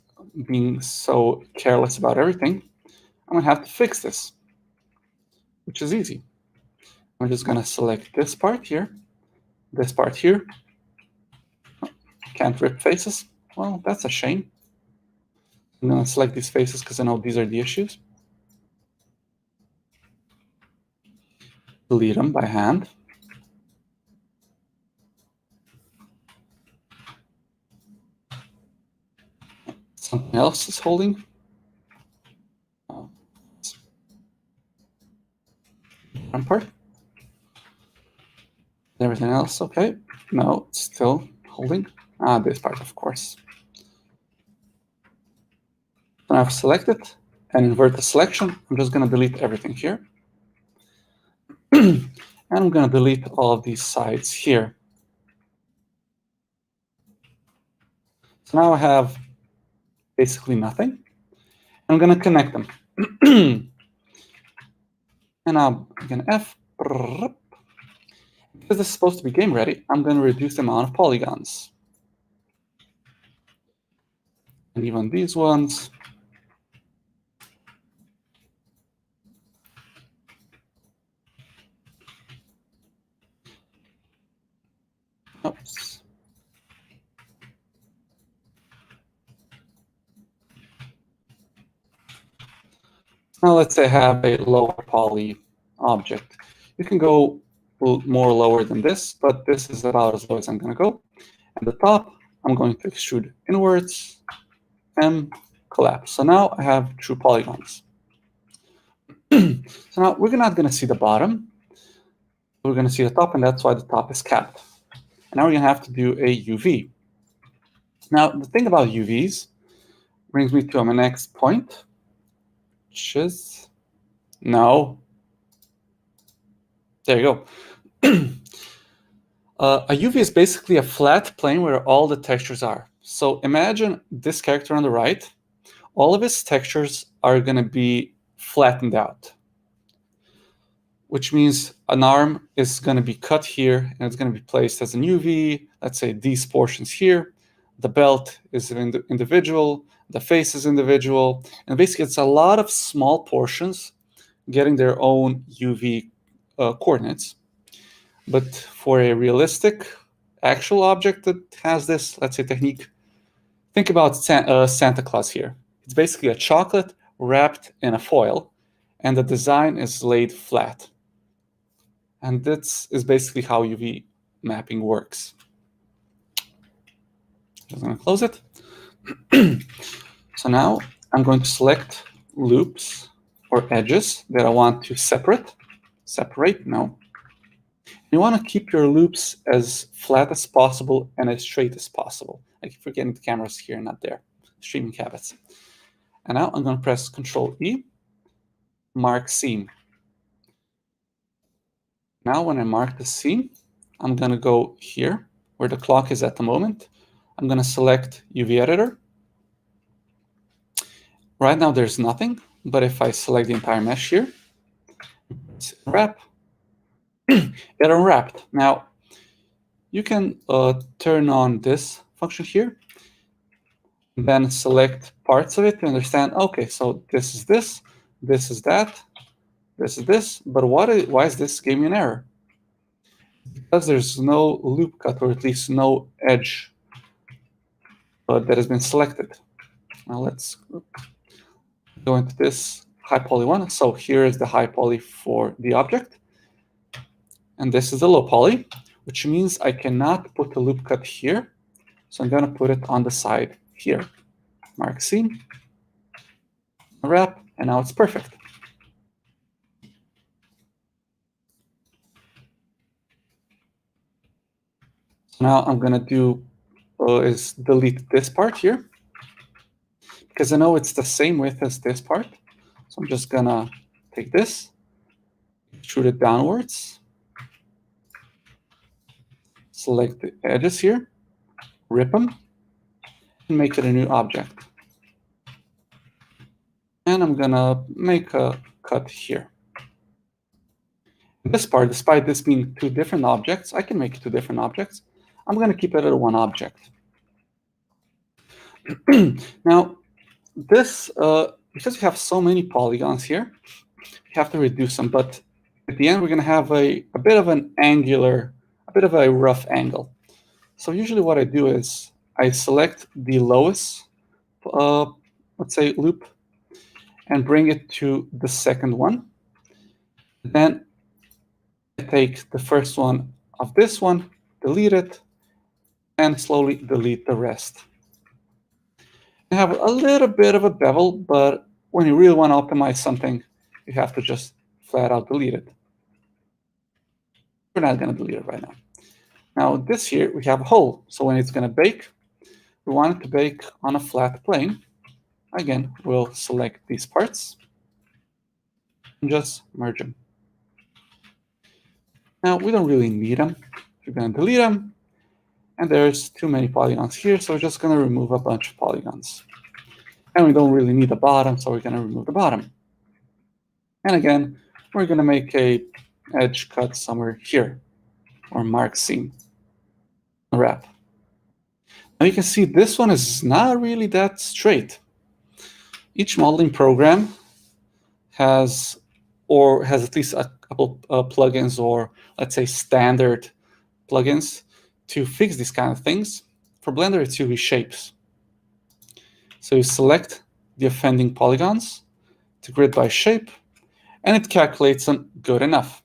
being so careless about everything, I'm gonna have to fix this, which is easy. I'm just gonna select this part here, this part here. Can't rip faces. Well, that's a shame. I'm gonna select these faces because I know these are the issues. Delete them by hand. Something else is holding. One part. Everything else okay? No, it's still holding. This part, of course. Then I've selected and invert the selection. I'm just gonna delete everything here. And I'm gonna delete all of these sides here. So now I have basically nothing. I'm gonna connect them. And I'm gonna F. Because this is supposed to be game ready, I'm gonna reduce the amount of polygons. And even these ones. Oops. Now let's say I have a lower poly object. You can go more lower than this, but this is about as low as I'm gonna go. And the top, I'm going to extrude inwards and collapse. So now I have true polygons. So now we're not gonna see the bottom. We're gonna see the top, and that's why the top is capped. And now we're gonna have to do a UV. Now, the thing about UVs brings me to my next point, which is, no. There you go. A UV is basically a flat plane where all the textures are. So imagine this character on the right. All of his textures are going to be flattened out, which means an arm is going to be cut here and it's going to be placed as an UV. Let's say these portions here. The belt is individual, the face is individual, and basically it's a lot of small portions getting their own UV coordinates. But for a realistic actual object that has this, let's say, technique, think about Santa Claus here. It's basically a chocolate wrapped in a foil, and the design is laid flat. And this is basically how UV mapping works. Just going to close it. So now I'm going to select loops or edges that I want to separate. No. You want to keep your loops as flat as possible and as straight as possible. I keep forgetting the camera's here, not there. Streaming habits. And now I'm going to press Control E, mark seam. Now when I mark the seam, I'm going to go here where the clock is at the moment. I'm going to select UV editor. Right now there's nothing, but if I select the entire mesh here, it's wrap, it unwrapped. Now you can turn on this function here, and then select parts of it to understand, okay, so this is this, this is that, this is this, but why is this giving me an error? Because there's no loop cut, or at least no edge that has been selected. Now let's go into this high poly one. So here is the high poly for the object. And this is the low poly, which means I cannot put a loop cut here. So I'm going to put it on the side here. Mark seam, wrap, and now it's perfect. So now I'm going to do is delete this part here, because I know it's the same width as this part. So I'm just going to take this, extrude it downwards, select the edges here, rip them, and make it a new object. And I'm gonna make a cut here. This part, despite this being two different objects, I can make it two different objects. I'm gonna keep it at one object. Now, this, because we have so many polygons here, we have to reduce them, but at the end, we're gonna have a bit of an angular, a bit of a rough angle. So usually what I do is I select the lowest, let's say loop, and bring it to the second one. Then I take the first one of this one, delete it, and slowly delete the rest. I have a little bit of a bevel, but when you really want to optimize something, you have to just flat out delete it. We're not going to delete it right now. Now this here, we have a hole. So when it's going to bake, we want it to bake on a flat plane. Again, we'll select these parts and just merge them. Now we don't really need them. We're going to delete them. And there's too many polygons here, so we're just going to remove a bunch of polygons. And we don't really need the bottom, so we're going to remove the bottom. And again, we're going to make a edge cut somewhere here, or mark seam, wrap. Now you can see this one is not really that straight. Each modeling program has at least a couple plugins, or let's say standard plugins, to fix these kind of things. For Blender, it's usually shapes. So you select the offending polygons to grid by shape, and it calculates them good enough.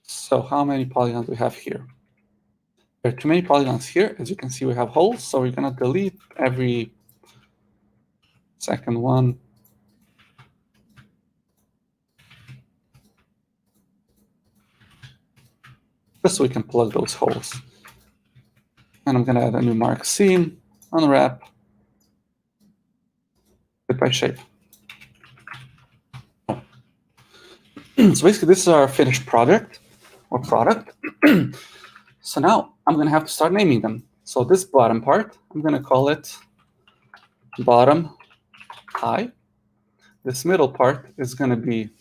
So how many polygons do we have here? There are too many polygons here. As you can see, we have holes, so we're going to delete every second one. Just so we can plug those holes. And I'm going to add a new mark seam, unwrap, grid by shape. So basically, this is our finished project or product. So now I'm going to have to start naming them. So this bottom part, I'm going to call it bottom high. This middle part is going to be,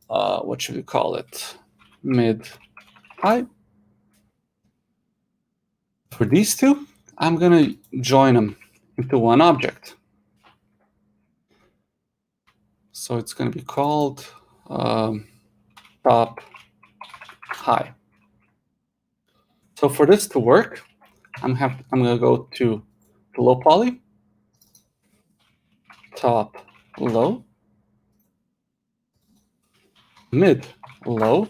what should we call it? Mid high. For these two, I'm going to join them into one object. So it's going to be called top high. So for this to work, I'm going to go to the low poly, top low, mid low,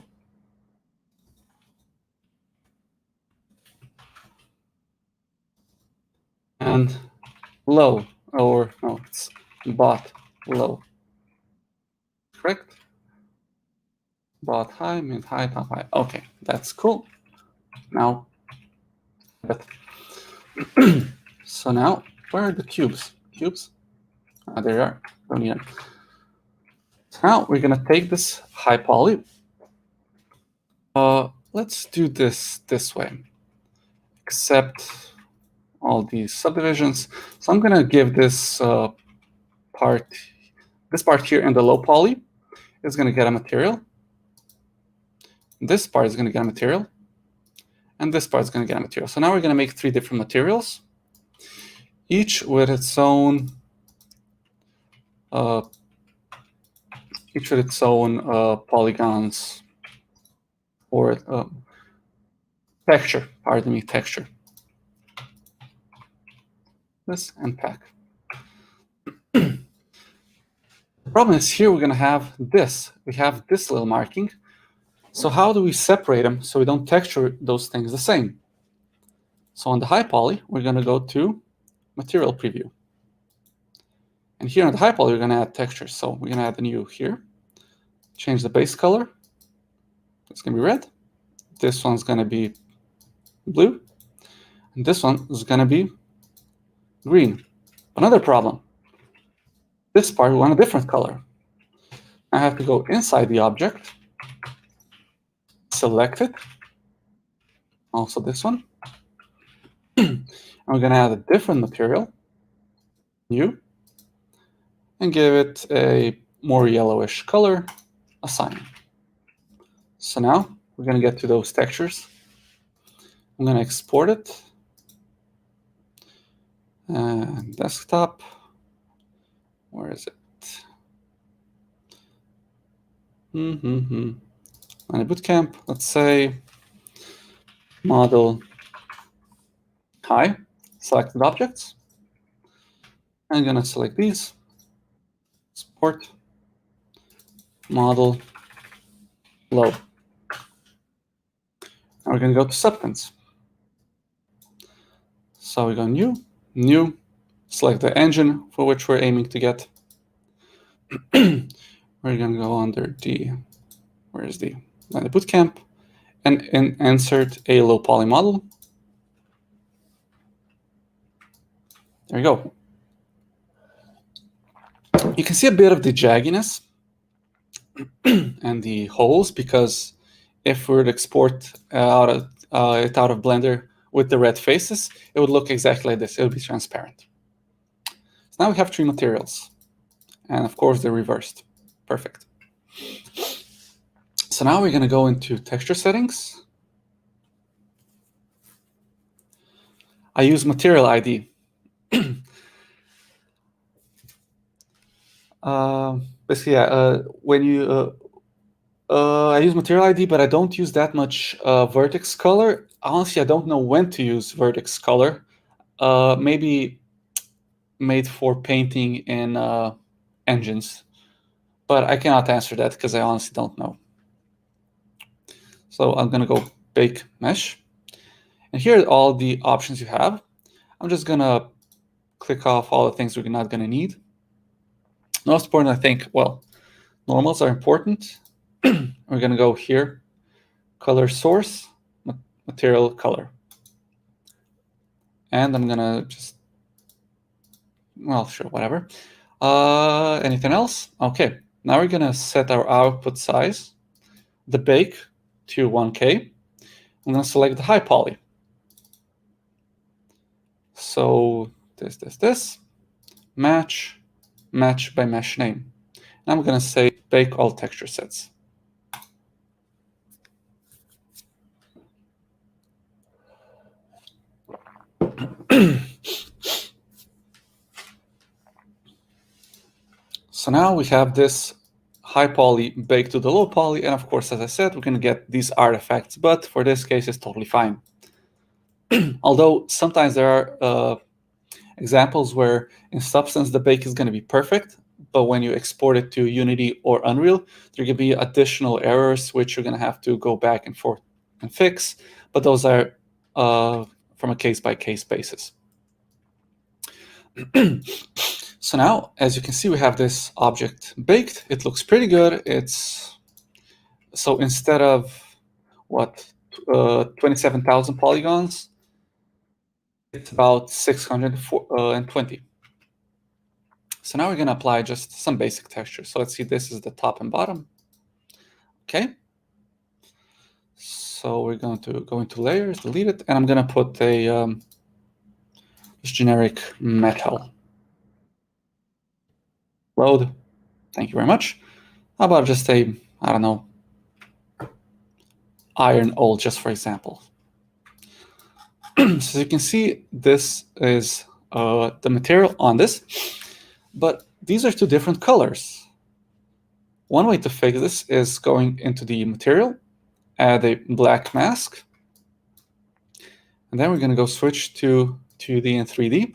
and low, or no, it's bot low. Correct? Bot high, mid high, top high. Okay, that's cool. Now, so now, where are the cubes? Cubes? There they are. Don't need them. So now we're going to take this high poly. Let's do this way. Accept all these subdivisions. So I'm going to give this part here in the low poly is going to get a material. This part is going to get a material. And this part is going to get a material. So now we're going to make 3 different materials, each with its own polygons or texture. Pardon me, texture. This and pack. The problem is here we're going to have this. We have this little marking. So how do we separate them so we don't texture those things the same? So on the high poly, we're going to go to material preview. And here on the high poly, we're going to add textures. So we're going to add a new here. Change the base color. It's going to be red. This one's going to be blue. And this one is going to be green. Another problem. This part, we want a different color. I have to go inside the object, select it, Also this one. And we're going to add a different material, new, and give it a more yellowish color, assign. So now we're going to get to those textures. I'm going to export it. And desktop, where is it? On a bootcamp, let's say model high, selected objects. I'm going to select these, export, model low. Now we're going to go to substance. So we go new, select the engine for which we're aiming to get. We're going to go under the, where is the bootcamp, and insert a low poly model. There you go. You can see a bit of the jagginess and the holes, because if we were to export it out of Blender with the red faces, it would look exactly like this. It would be transparent. So now we have 3 materials. And of course, they're reversed. Perfect. So now we're going to go into texture settings. I use material ID. Basically, yeah, when you I use material ID, but I don't use that much vertex color. Honestly, I don't know when to use vertex color. Maybe made for painting in engines, but I cannot answer that because I honestly don't know. So I'm going to go bake mesh. And here are all the options you have. I'm just going to click off all the things we're not going to need. Most important, I think, well, normals are important. We're going to go here, color source, material color. And I'm going to just, well, sure, whatever. Anything else? Okay, now we're going to set our output size, the bake, to 1K. I'm going to select the high poly. So this, match by mesh name. And I'm going to say bake all texture sets. So now we have this high poly baked to the low poly, and of course, as I said, we're going to get these artifacts, but for this case, it's totally fine. Although sometimes there are examples where in Substance the bake is going to be perfect, but when you export it to Unity or Unreal, there can be additional errors which you're going to have to go back and forth and fix, but those are from a case-by-case basis. So now, as you can see, we have this object baked. It looks pretty good. It's so instead of what 27,000 polygons, it's about 620. So now we're going to apply just some basic texture. So let's see, this is the top and bottom. Okay. So we're going to go into layers, delete it, and I'm going to put a just generic metal. Load. Thank you very much. How about just a, I don't know, iron ore, just for example. So you can see this is the material on this, but these are 2 different colors. One way to fix this is going into the material, add a black mask, and then we're going to go switch to 2D and 3D.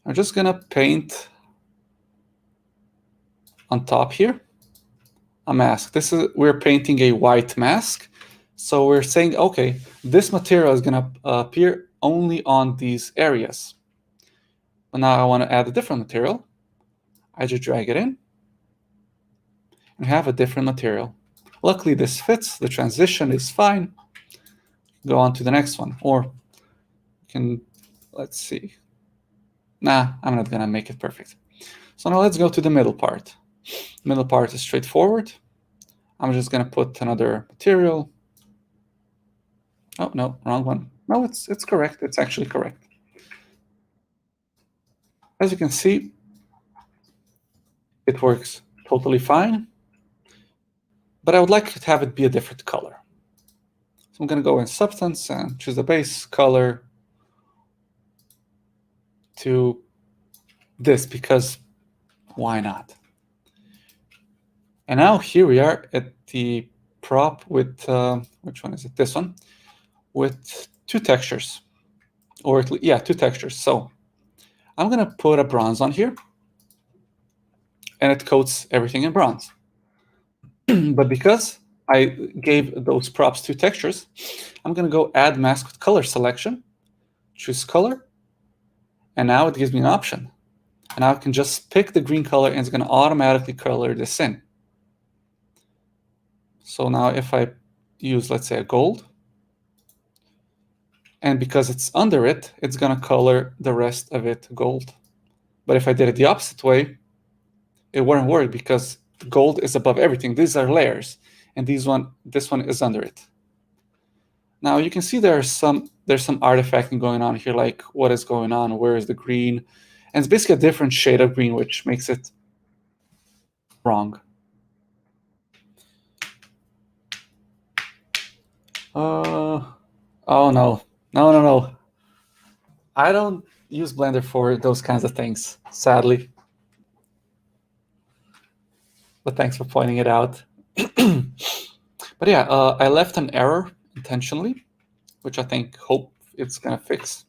I'm just going to paint on top here a mask. This is, we're painting a white mask. So we're saying, okay, this material is going to appear only on these areas. But now I want to add a different material. I just drag it in and have a different material. Luckily, this fits. The transition is fine. Go on to the next one. Or you can, let's see. Nah, I'm not going to make it perfect. So now let's go to the middle part. Middle part is straightforward. I'm just going to put another material. Oh, no, wrong one. No, it's correct. It's actually correct. As you can see, it works totally fine, but I would like to have it be a different color. So I'm going to go in Substance and choose the base color to this, because why not? And now here we are at the prop with, which one is it? This one, with two textures, or yeah, two textures. So I'm going to put a bronze on here, and it coats everything in bronze. But because I gave those props two textures, I'm going to go add mask with color selection, choose color, and now it gives me an option. And now I can just pick the green color, and it's going to automatically color this in. So now if I use, let's say, a gold, and because it's under it, it's going to color the rest of it gold. But if I did it the opposite way, it wouldn't work, because gold is above everything. These are layers, and this one is under it. Now you can see there's some artifacting going on here, like what is going on, where is the green, and it's basically a different shade of green, which makes it wrong. Oh no. I don't use Blender for those kinds of things, sadly. But thanks for pointing it out. But yeah, I left an error intentionally, which I hope it's gonna fix.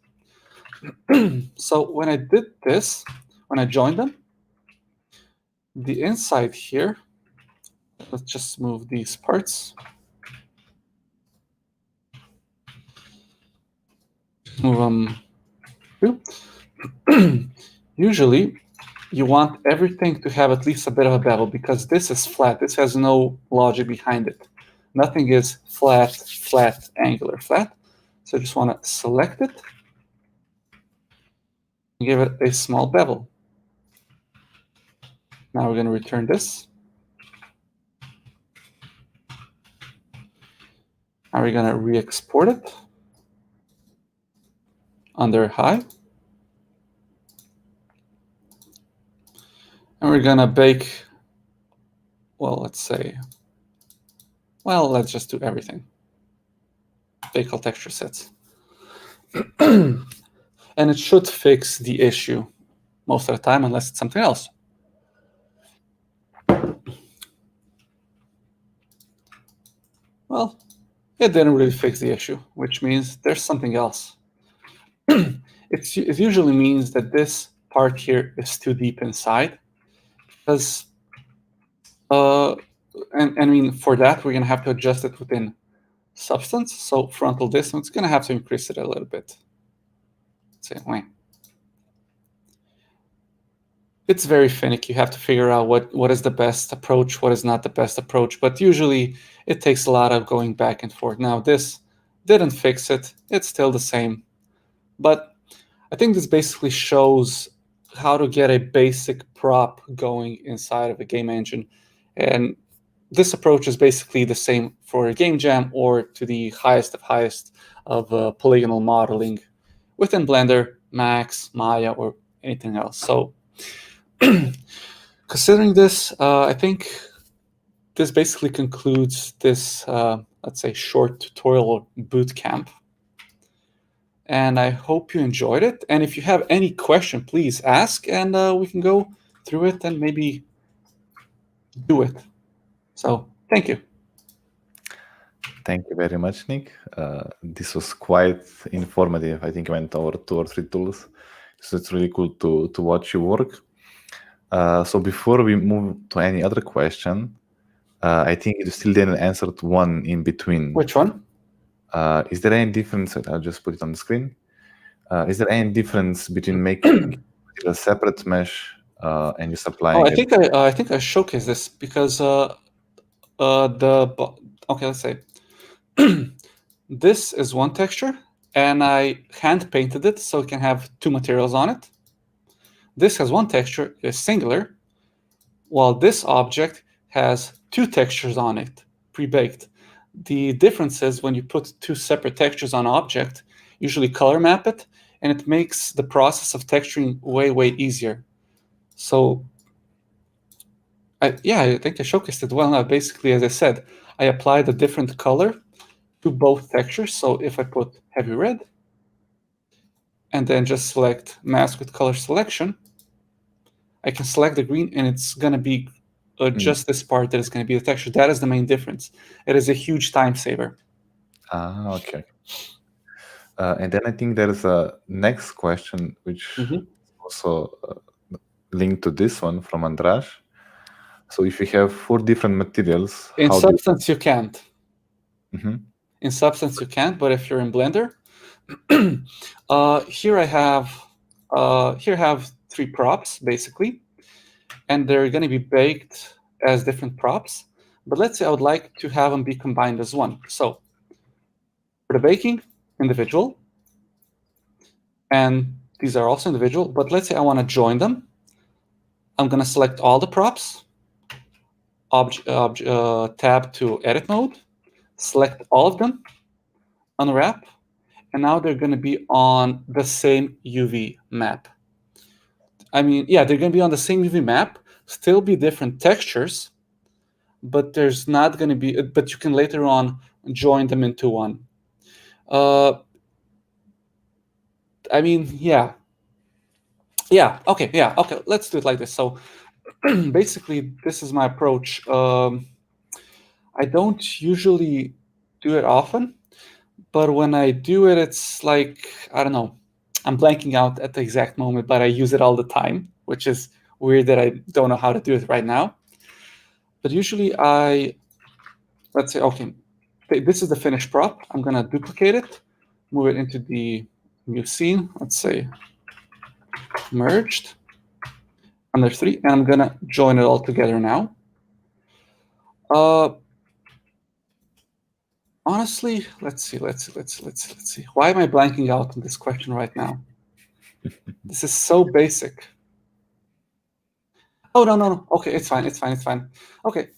So when I did this, when I joined them, the inside here, let's just move these parts. Move them through. Usually, you want everything to have at least a bit of a bevel, because this is flat. This has no logic behind it. Nothing is flat, flat, angular, flat. So I just want to select it and give it a small bevel. Now we're going to return this. Now we're going to re-export it under high. And we're going to bake, well, let's just do everything. Bake all texture sets. And it should fix the issue most of the time, unless it's something else. Well, it didn't really fix the issue, which means there's something else. It usually means that this part here is too deep inside, because, and I mean, for that, we're going to have to adjust it within Substance. So frontal distance, it's going to have to increase it a little bit. Let's say, it's very finicky. You have to figure out what is the best approach, what is not the best approach. But usually it takes a lot of going back and forth. Now this didn't fix it. It's still the same. But I think this basically shows how to get a basic prop going inside of a game engine. And this approach is basically the same for a game jam or to the highest of polygonal modeling within Blender, Max, Maya, or anything else. So considering this, I think this basically concludes this, let's say, short tutorial boot camp. And I hope you enjoyed it. And if you have any question, please ask, and we can go through it and maybe do it. So thank you. Thank you very much, Nik. This was quite informative. I think I went over 2 or 3 tools. So it's really cool to watch you work. So before we move to any other question, I think you still didn't answer one in between. Which one? Is there any difference? I'll just put it on the screen. Is there any difference between making a separate mesh and just applying? I think I showcased this because okay, let's say this is one texture, and I hand painted it so it can have 2 materials on it. This has one texture, is singular, while this object has 2 textures on it, pre-baked. The difference is when you put two separate textures on an object, usually color map it, and it makes the process of texturing way easier. So I think I showcased it well now. Basically, as I said, I applied a different color to both textures. So if I put heavy red and then just select mask with color selection, I can select the green and it's going to be just this part that is going to be the texture. That is the main difference. It is a huge time saver. Okay. And then I think there is a next question, which is also linked to this one from Andras. So if you have 4 different materials, in Substance you can't. Mm-hmm. In Substance you can't, but if you're in Blender, here I have 3 props basically, and they're going to be baked as different props. But let's say I would like to have them be combined as one. So for the baking, individual, and these are also individual. But let's say I want to join them. I'm going to select all the props, tab to edit mode, select all of them, unwrap, and now they're going to be on the same UV map. I mean, yeah, they're going to be on the same UV map, still be different textures, but there's not going to be, but you can later on join them into one. I mean, yeah, okay, let's do it like this. So basically, this is my approach. I don't usually do it often, but when I do it, it's like, I don't know, I'm blanking out at the exact moment, but I use it all the time, which is weird that I don't know how to do it right now. But usually let's say, okay, this is the finished prop. I'm going to duplicate it, move it into the new scene. Let's say merged under 3, and I'm going to join it all together now. Honestly, let's see. Why am I blanking out on this question right now? This is so basic. Oh, no. Okay, it's fine. Okay,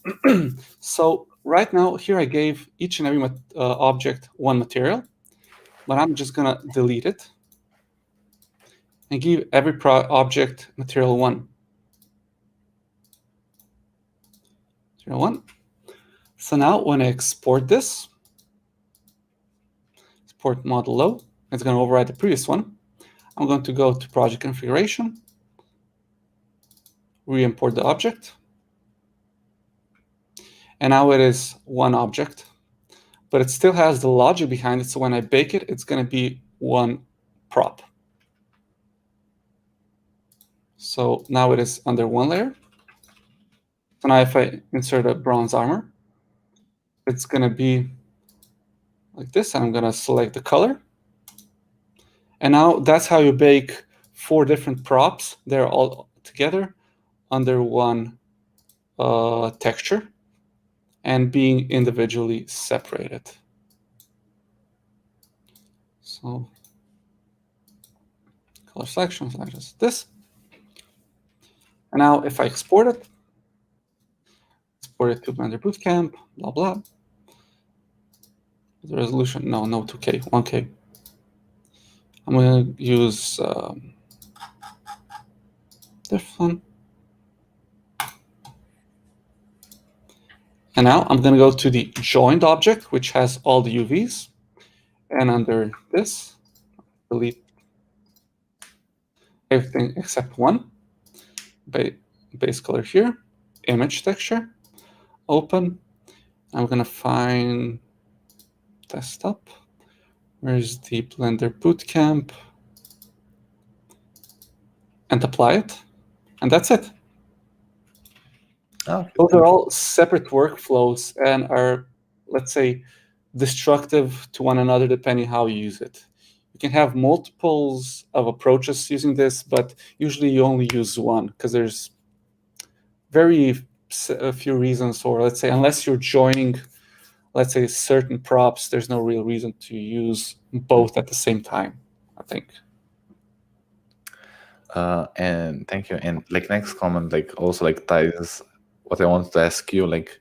so right now here I gave each and every object one material, but I'm just gonna delete it and give every object material 1. Material 1. So now when I export this, export model low, it's gonna override the previous one. I'm going to go to project configuration, re-import the object, and now it is one object, but it still has the logic behind it. So when I bake it, it's going to be one prop. So now it is under one layer. So now if I insert a bronze armor, it's going to be like this. I'm going to select the color. And now that's how you bake 4 different props. They're all together under one texture and being individually separated. So color selection, like just this. And now if I export it to Blender Bootcamp, blah, blah. The resolution, no 2K, 1K. I'm going to use this one. And now I'm going to go to the joined object, which has all the UVs. And under this, delete everything except one. Base color here, image texture, open. I'm going to find desktop. Where's the Blender Bootcamp? And apply it. And that's it. Okay, those are all separate workflows and are, let's say, destructive to one another depending how you use it. You can have multiples of approaches using this, but usually you only use one because there's very few reasons, or let's say unless you're joining, let's say, certain props, there's no real reason to use both at the same time, I think. And thank you. And like next comment, like also like ties what I wanted to ask you, like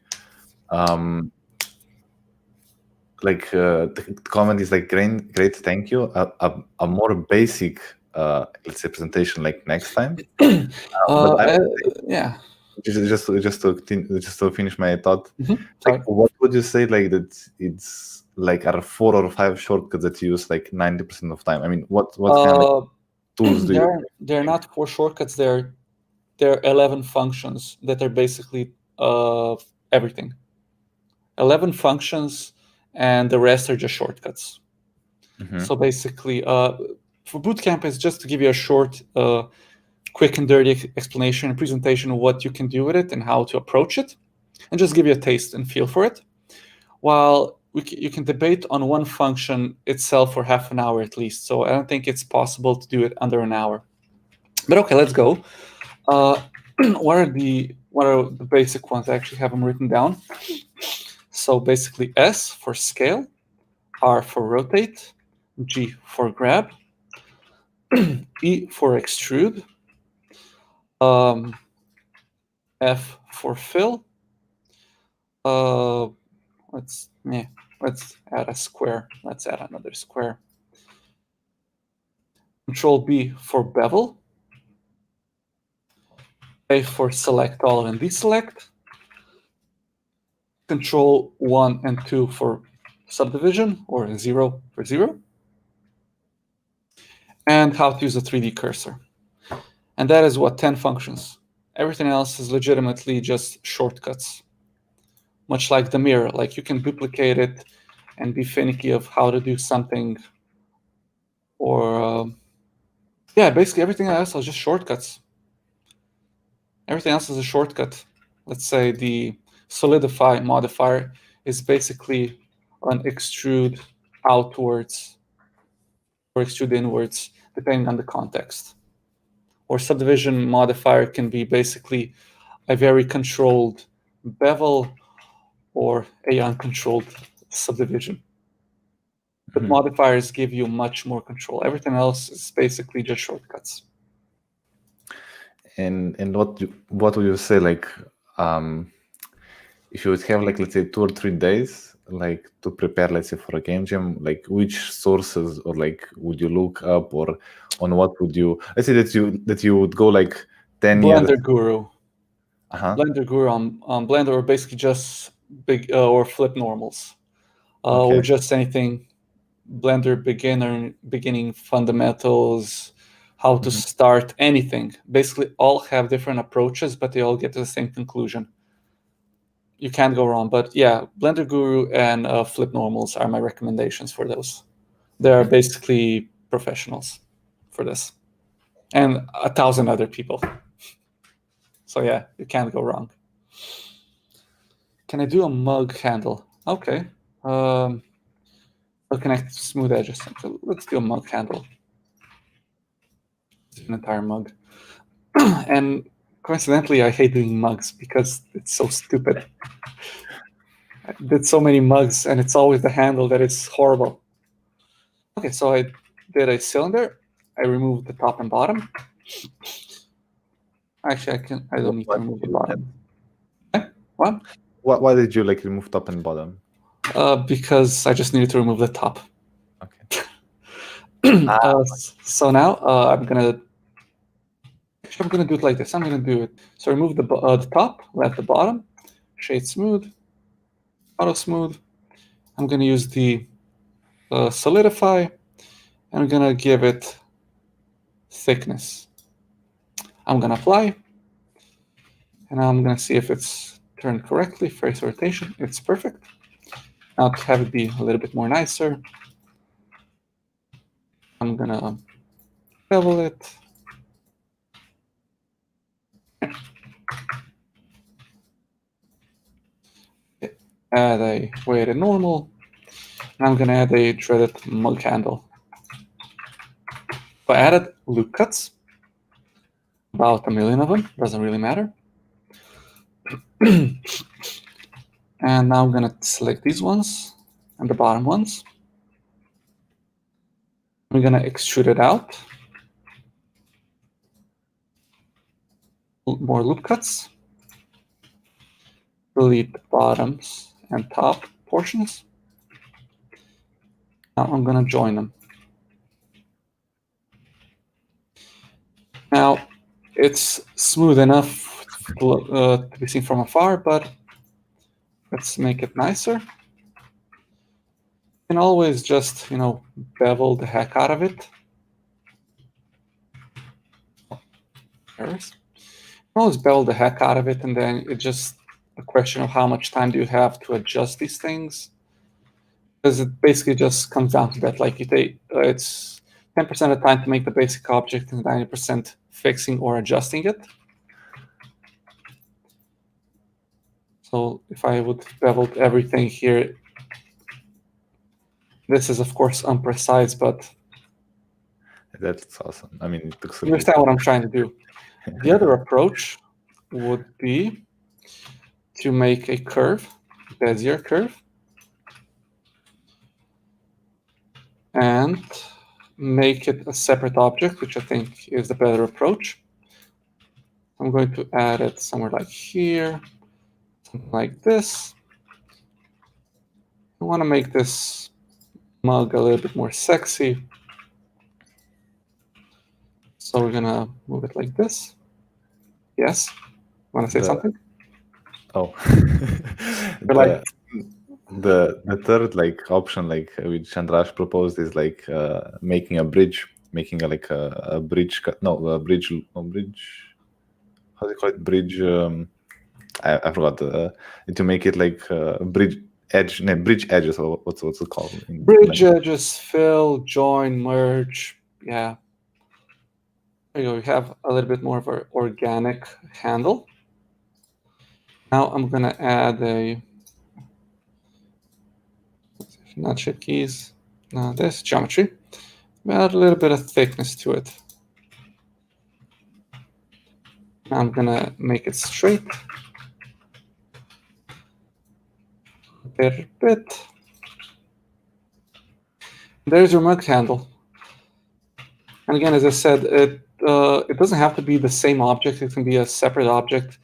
like the comment is like great, thank you. A more basic, let's say, presentation like next time. But yeah. Just to finish my thought, Sorry. like, what would you say, like, that it's like are 4 or 5 shortcuts that you use like 90% of time? I mean, what kind of tools do you? They're not 4 shortcuts. They're 11 functions that are basically everything. 11 functions, and the rest are just shortcuts. So basically, for Bootcamp, is just to give you a short, quick and dirty explanation and presentation of what you can do with it and how to approach it, and just give you a taste and feel for it. While you can debate on one function itself for half an hour at least. So I don't think it's possible to do it under an hour. But okay, let's go. What are the basic ones? I actually have them written down. So basically, S for scale, R for rotate, G for grab, E for extrude, F for fill. Let's add a square. Let's add another square. Control B for bevel. A for select all and deselect. Control 1 and 2 for subdivision, or 0 for 0. And how to use a 3D cursor. And that is what 10 functions. Everything else is legitimately just shortcuts. Much like the mirror, like you can duplicate it and be finicky of how to do something, or yeah, basically everything else is just shortcuts. Everything else is a shortcut. Let's say the solidify modifier is basically an extrude outwards or extrude inwards, depending on the context. Or subdivision modifier can be basically a very controlled bevel or a uncontrolled subdivision. But modifiers give you much more control. Everything else is basically just shortcuts. And what would you say, like, if you would have, like, let's say 2 or 3 days, like, to prepare, let's say, for a game jam, like, which sources or like would you look up, or on what would you, let's say that you would go like 10 years. Blender Guru. Blender Guru on Blender, or basically just big or flip normals, or just anything. Blender beginning fundamentals, how to start anything. Basically, all have different approaches, but they all get to the same conclusion. You can't go wrong. But yeah, Blender Guru and Flip Normals are my recommendations for those. They're basically professionals for this, and 1,000 other people. So yeah, you can't go wrong. Can I do a mug handle? Okay. I'll connect smooth edges. So let's do a mug handle. An entire mug. And coincidentally, I hate doing mugs because it's so stupid. I did so many mugs, and it's always the handle that is horrible. Okay, so I did a cylinder. I removed the top and bottom. Actually, I don't need to remove the bottom. What? Why did you like remove top and bottom? Because I just needed to remove the top. Okay. So now I'm gonna do it like this. I'm gonna do it. So remove the top, left the bottom, shade smooth, auto smooth. I'm gonna use the solidify. I'm gonna give it thickness. I'm gonna apply, and I'm gonna see if it's turned correctly. Face rotation, it's perfect. Now to have it be a little bit more nicer, I'm gonna bevel it. Add a weighted normal, and I'm gonna add a threaded mug handle. So I added loop cuts, about 1 million of them, doesn't really matter. And now I'm gonna select these ones and the bottom ones. I'm gonna extrude it out. More loop cuts. Delete the bottoms and top portions. Now I'm going to join them. Now it's smooth enough to be seen from afar, but let's make it nicer. You can always just, bevel the heck out of it. Errors. Always bevel the heck out of it, and then it's just a question of how much time do you have to adjust these things. Because it basically just comes down to that. Like it's 10% of the time to make the basic object and 90% fixing or adjusting it. So if I would bevel everything here, this is of course imprecise, but that's awesome. I mean, it looks you understand what I'm trying to do. The other approach would be to make a curve, Bezier curve, and make it a separate object, which I think is the better approach. I'm going to add it somewhere like here, something like this. I want to make this mug a little bit more sexy. So we're going to move it like this. Yes? Want to say something? Oh. Like, the third option which Chandrash proposed is making a bridge, making a bridge. No, a bridge. How do you call it? Bridge. I forgot. To make it bridge edge. No, bridge edges. Or what's it called? Bridge edges, fill, join, merge. Yeah. There you go. We have a little bit more of an organic handle. Now I'm going to add a, not shape keys, this geometry. Add a little bit of thickness to it. Now I'm going to make it straight. A bit. There's your mug handle. And again, as I said, it doesn't have to be the same object. It can be a separate object,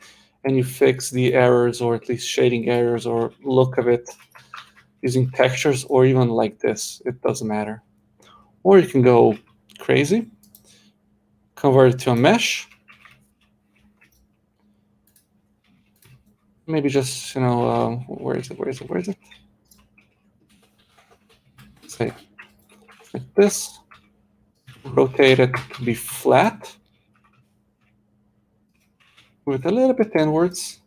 and you fix the errors, or at least shading errors, or look of it using textures, or even like this. It doesn't matter. Or you can go crazy, convert it to a mesh. Maybe just, where is it? Say like this. Rotate it to be flat with a little bit inwards.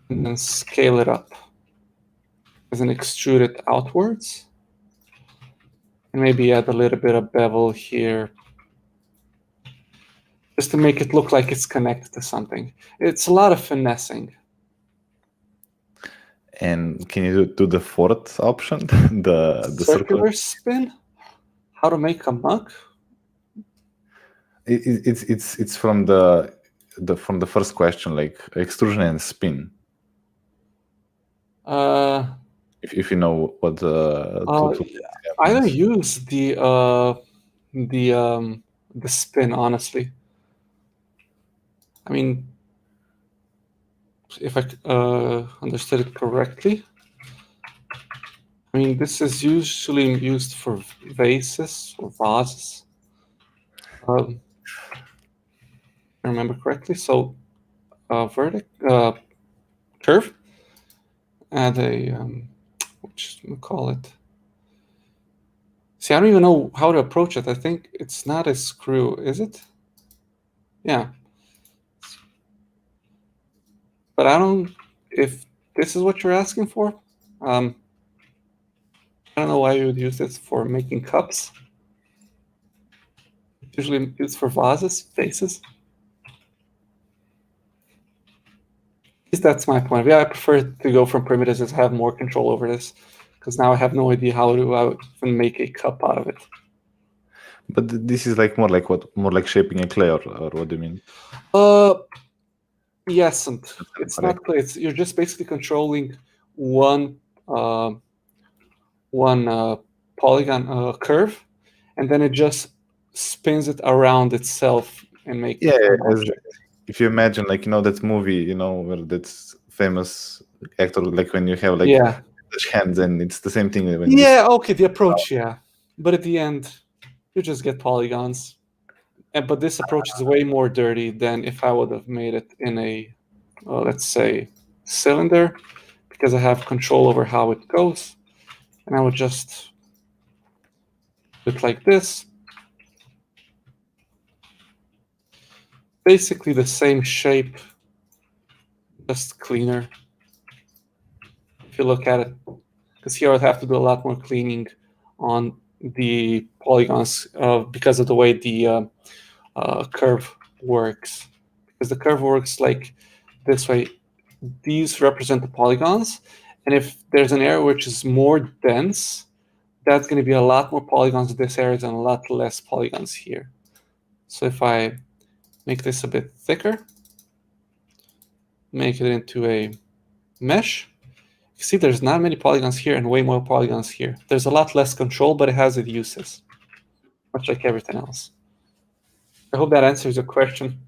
And then scale it up as an extrude it outwards. And maybe add a little bit of bevel here, just to make it look like it's connected to something. It's a lot of finessing. And can you do the fourth option, the circular spin? How to make a mug? It's from the first question, like extrusion and spin. If you know what I don't use the spin, honestly. I mean, if I understood it correctly, I mean, this is usually used for vases or vases. If I remember correctly. So, curve, add a, what should we call it? See, I don't even know how to approach it. I think it's not a screw, is it? Yeah. But I don't, if this is what you're asking for, I don't know why you would use this for making cups. It's usually used for vases, vases. At least that's my point of view. I prefer to go from primitives as have more control over this, because now I have no idea how to even make a cup out of it. But this is more like shaping a clay, or what do you mean? Yes, and it's not clay. You're just basically controlling one polygon curve, and then it just spins it around itself and makes an object. If you imagine, that movie, where that's famous actor, like when you have like Yeah. hands, and it's the same thing when Yeah, okay, the approach, yeah. But at the end, you just get polygons. But this approach is way more dirty than if I would have made it in a, let's say, cylinder, because I have control over how it goes. And I would just do it like this. Basically the same shape, just cleaner. If you look at it, because here I'd have to do a lot more cleaning on the polygons because of the way the curve works. Because the curve works like this way. These represent the polygons, and if there's an area which is more dense, that's going to be a lot more polygons in this area and a lot less polygons here. So if I make this a bit thicker, make it into a mesh, you see there's not many polygons here and way more polygons here. There's a lot less control, but it has its uses, much like everything else. I hope that answers your question.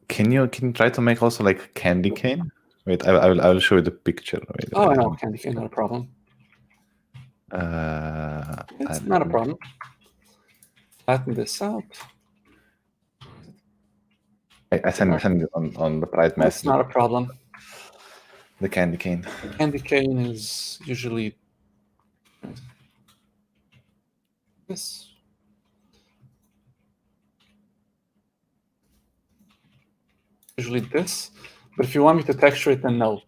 Can you try to make also like candy cane? Wait, I will show you the picture. Wait, Oh, I know, candy cane, not a problem. It's not a problem. Flatten this out. I send it on the private message. It's not a problem. The candy cane. Candy cane is usually this. Usually this, but if you want me to texture it, then no.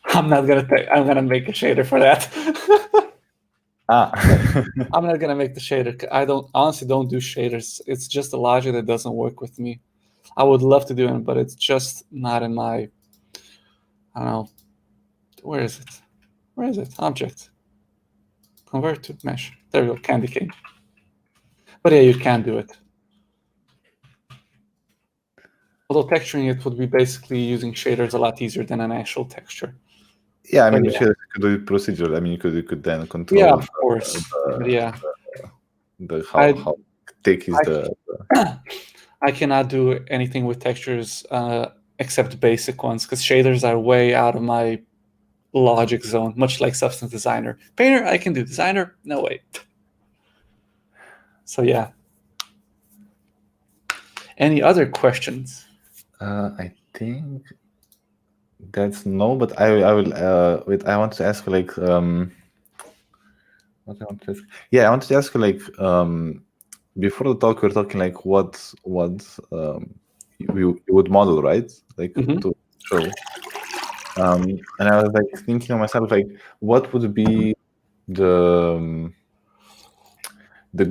I'm not gonna. I'm gonna make a shader for that. I'm not gonna make the shader. I honestly don't do shaders. It's just a logic that doesn't work with me. I would love to do it, but it's just not in my. I don't know. Where is it? Where is it? Object. Convert to mesh. There we go. Candy cane. But yeah, you can do it. Although texturing it would be basically using shaders a lot easier than an actual texture. Yeah, I mean, you could do it procedural. I mean, you could then control. Yeah, of course. How thick is the. I cannot do anything with textures except basic ones, because shaders are way out of my logic zone, much like Substance Designer. Painter, I can do. Designer, no way. So yeah. Any other questions? I think that's no, but I will. Wait, I want to ask like what I want to ask. Yeah, I wanted to ask you like before the talk we were talking like what you would model, right? Like to show. And I was like thinking of myself like what would be the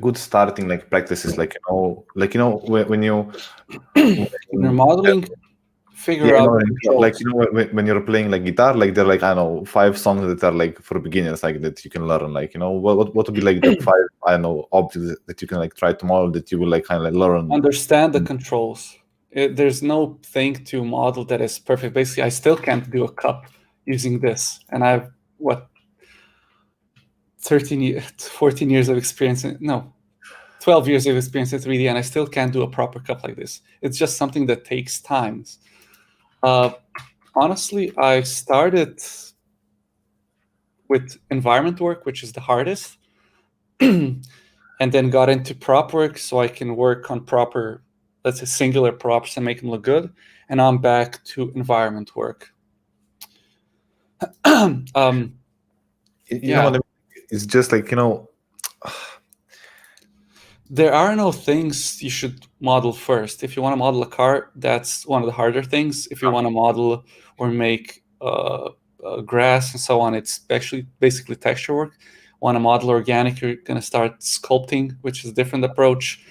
good starting like practices, like when you're modeling, figure out like when you're playing like guitar, like there are like I don't know 5 songs that are like for beginners, like that you can learn, like what would be like the 5 I don't know objects that you can like try to model that you will like kind of like learn. Understand the controls. There's no thing to model that is perfect. Basically, I still can't do a cup using this, and I have 14 years of experience. 12 years of experience in 3D, and I still can't do a proper cup like this. It's just something that takes time. Honestly, I started with environment work, which is the hardest, and then got into prop work so I can work on proper, let's say, singular props and make them look good. And I'm back to environment work. It's just like, there are no things you should model first. If you want to model a car, that's one of the harder things. If you want to model or make grass and so on, it's actually basically texture work. Want to model organic, you're going to start sculpting, which is a different approach.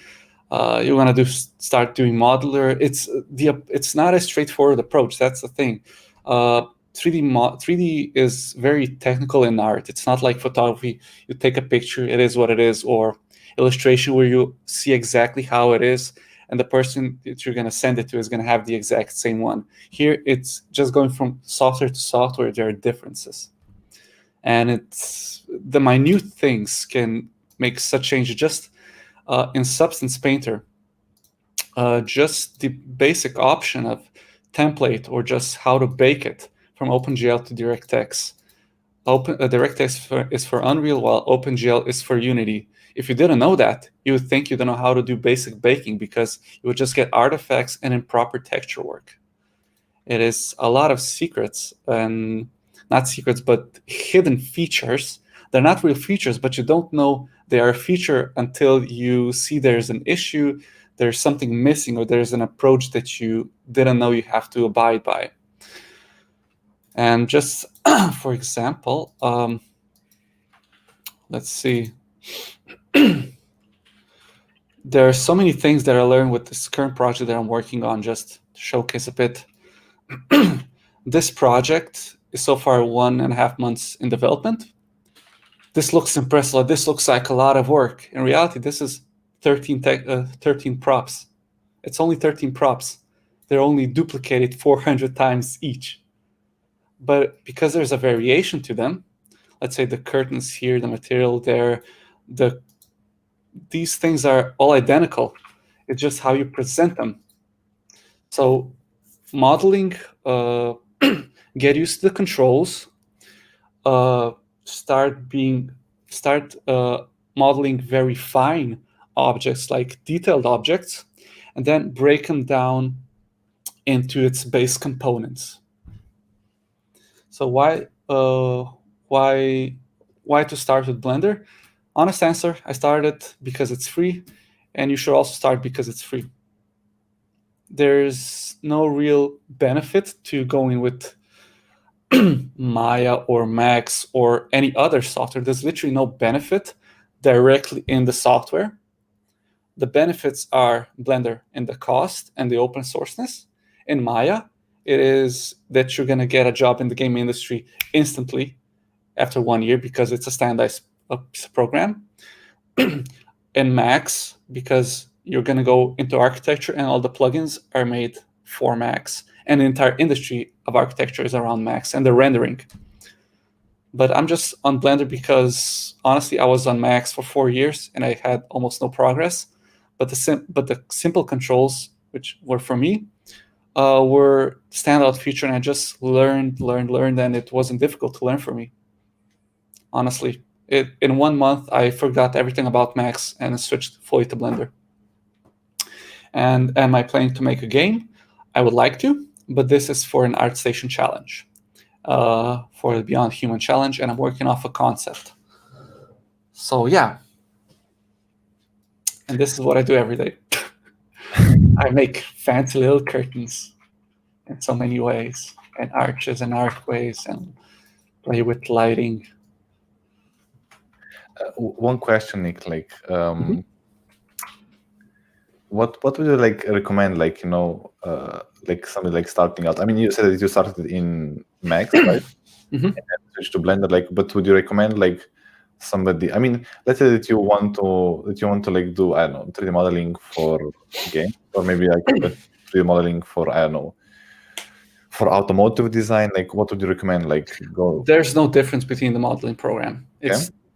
You want to start doing modular. It's not a straightforward approach. That's the thing. 3D is very technical in art. It's not like photography. You take a picture, it is what it is, or illustration where you see exactly how it is, and the person that you're going to send it to is going to have the exact same one. Here, it's just going from software to software. There are differences. And it's the minute things can make such change. Just in Substance Painter, just the basic option of template or just how to bake it from OpenGL to DirectX. DirectX is for Unreal, while OpenGL is for Unity. If you didn't know that, you would think you don't know how to do basic baking because you would just get artifacts and improper texture work. It is a lot of secrets, and not secrets, but hidden features. They're not real features, but you don't know they are a feature until you see there's an issue, there's something missing, or there's an approach that you didn't know you have to abide by. And just for example, let's see. There are so many things that I learned with this current project that I'm working on, just to showcase a bit. This project is so far 1.5 months in development. This looks impressive. This looks like a lot of work. In reality, this is 13 props. It's only 13 props. They're only duplicated 400 times each. But because there's a variation to them, let's say the curtains here, the material there, these things are all identical. It's just how you present them. So modeling, get used to the controls, start modeling very fine objects like detailed objects, and then break them down into its base components. So why to start with Blender? Honest answer, I started because it's free, and you should also start because it's free. There's no real benefit to going with Maya or Max or any other software. There's literally no benefit directly in the software. The benefits are Blender in the cost and the open sourceness. In Maya, it is that you're going to get a job in the game industry instantly after 1 year because it's a standardized program. In Max, because you're going to go into architecture and all the plugins are made for Max. And the entire industry of architecture is around Max and the rendering. But I'm just on Blender because, honestly, I was on Max for 4 years and I had almost no progress. But the simple controls, which were for me, were standout feature, and I just learned, and it wasn't difficult to learn for me. Honestly, in 1 month, I forgot everything about Max and switched fully to Blender. And am I planning to make a game? I would like to, but this is for an ArtStation challenge, for the Beyond Human challenge, and I'm working off a concept. So yeah, and this is what I do every day. I make fancy little curtains in so many ways, and arches and archways, and play with lighting. One question, Nick, like, what would you recommend, like something like starting out? I mean, you said that you started in Max, right? And then switched to Blender, but would you recommend somebody? I mean, let's say that you want to do, I don't know, 3D modeling for game, or maybe 3D modeling for, I don't know, for automotive design. What would you recommend? There's no difference between the modeling program.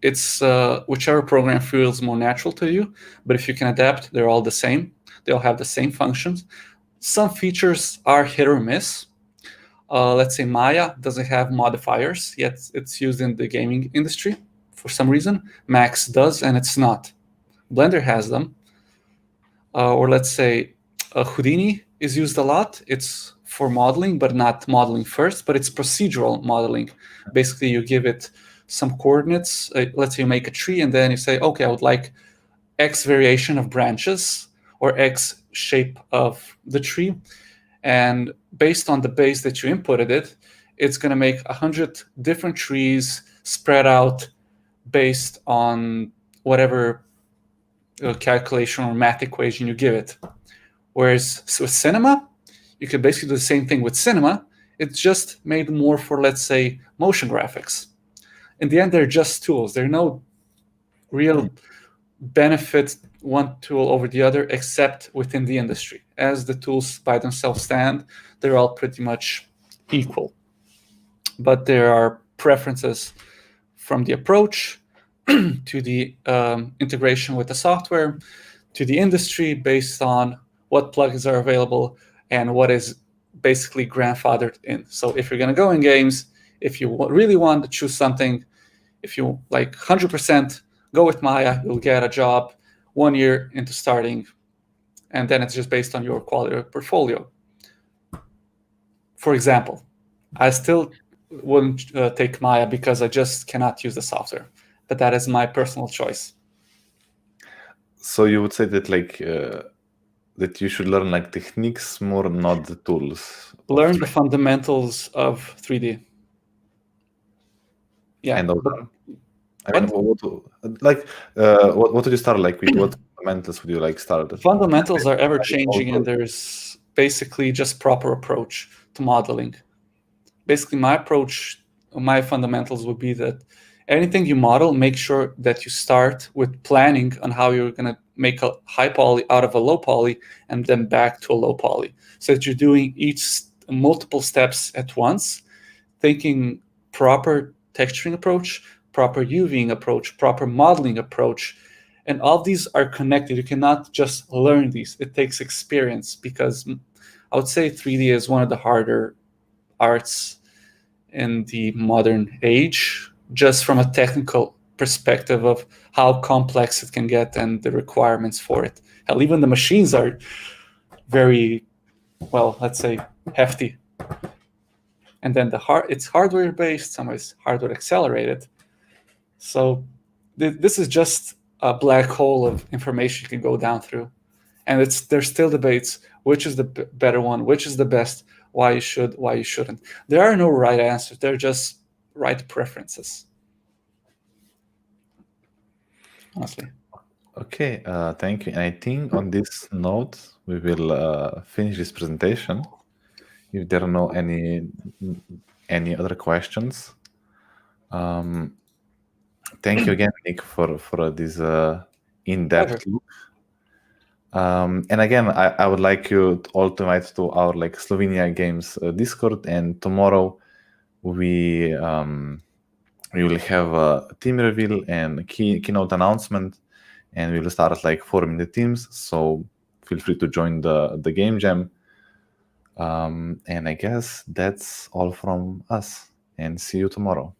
It's whichever program feels more natural to you, but if you can adapt, they're all the same. They all have the same functions. Some features are hit or miss. Let's say Maya doesn't have modifiers, yet it's used in the gaming industry for some reason. Max does, and it's not. Blender has them. Or let's say Houdini is used a lot. It's for modeling, but not modeling first, but it's procedural modeling. Basically, you give it some coordinates. Let's say you make a tree, and then you say, okay, I would like X variation of branches or X shape of the tree. And based on the base that you inputted it's going to make 100 different trees spread out based on whatever calculation or math equation you give it. Whereas with Cinema, you could basically do the same thing with Cinema. It's just made more for, let's say, motion graphics. In the end, they're just tools. There are no real benefit one tool over the other, except within the industry. As the tools by themselves stand, they're all pretty much equal. But there are preferences from the approach to the integration with the software, to the industry based on what plugins are available and what is basically grandfathered in. So if you're going to go in games, if you really want to choose something, if you like 100% go with Maya, you'll get a job 1 year into starting, and then it's just based on your quality of portfolio. For example, I still wouldn't take Maya because I just cannot use the software, but that is my personal choice. So you would say that like that you should learn like techniques more, not the tools. Learn the fundamentals of 3D. Yeah. And but I mean, what would you start like with? What fundamentals would you like start? Fundamentals are ever changing, and there's basically just proper approach to modeling. Basically, my fundamentals would be that anything you model, make sure that you start with planning on how you're going to make a high poly out of a low poly and then back to a low poly, so that you're doing multiple steps at once, thinking proper texturing approach, proper UVing approach, proper modeling approach. And all these are connected. You cannot just learn these. It takes experience, because I would say 3D is one of the harder arts in the modern age, just from a technical perspective of how complex it can get and the requirements for it. Hell, even the machines are very, well, let's say, hefty. And then it's hardware based, some is hardware accelerated. So this is just a black hole of information you can go down through. And there's still debates, which is the better one, which is the best, why you should, why you shouldn't. There are no right answers. They're just right preferences, honestly. Okay, thank you. And I think on this note, we will finish this presentation. If there are no any other questions, thank you again, Nik, for this in-depth look. And again, I would like you all to invite to our like Slovenia Games Discord, and tomorrow we will have a team reveal and keynote announcement, and we will start like forming the teams. So feel free to join the game jam. And I guess that's all from us, and see you tomorrow.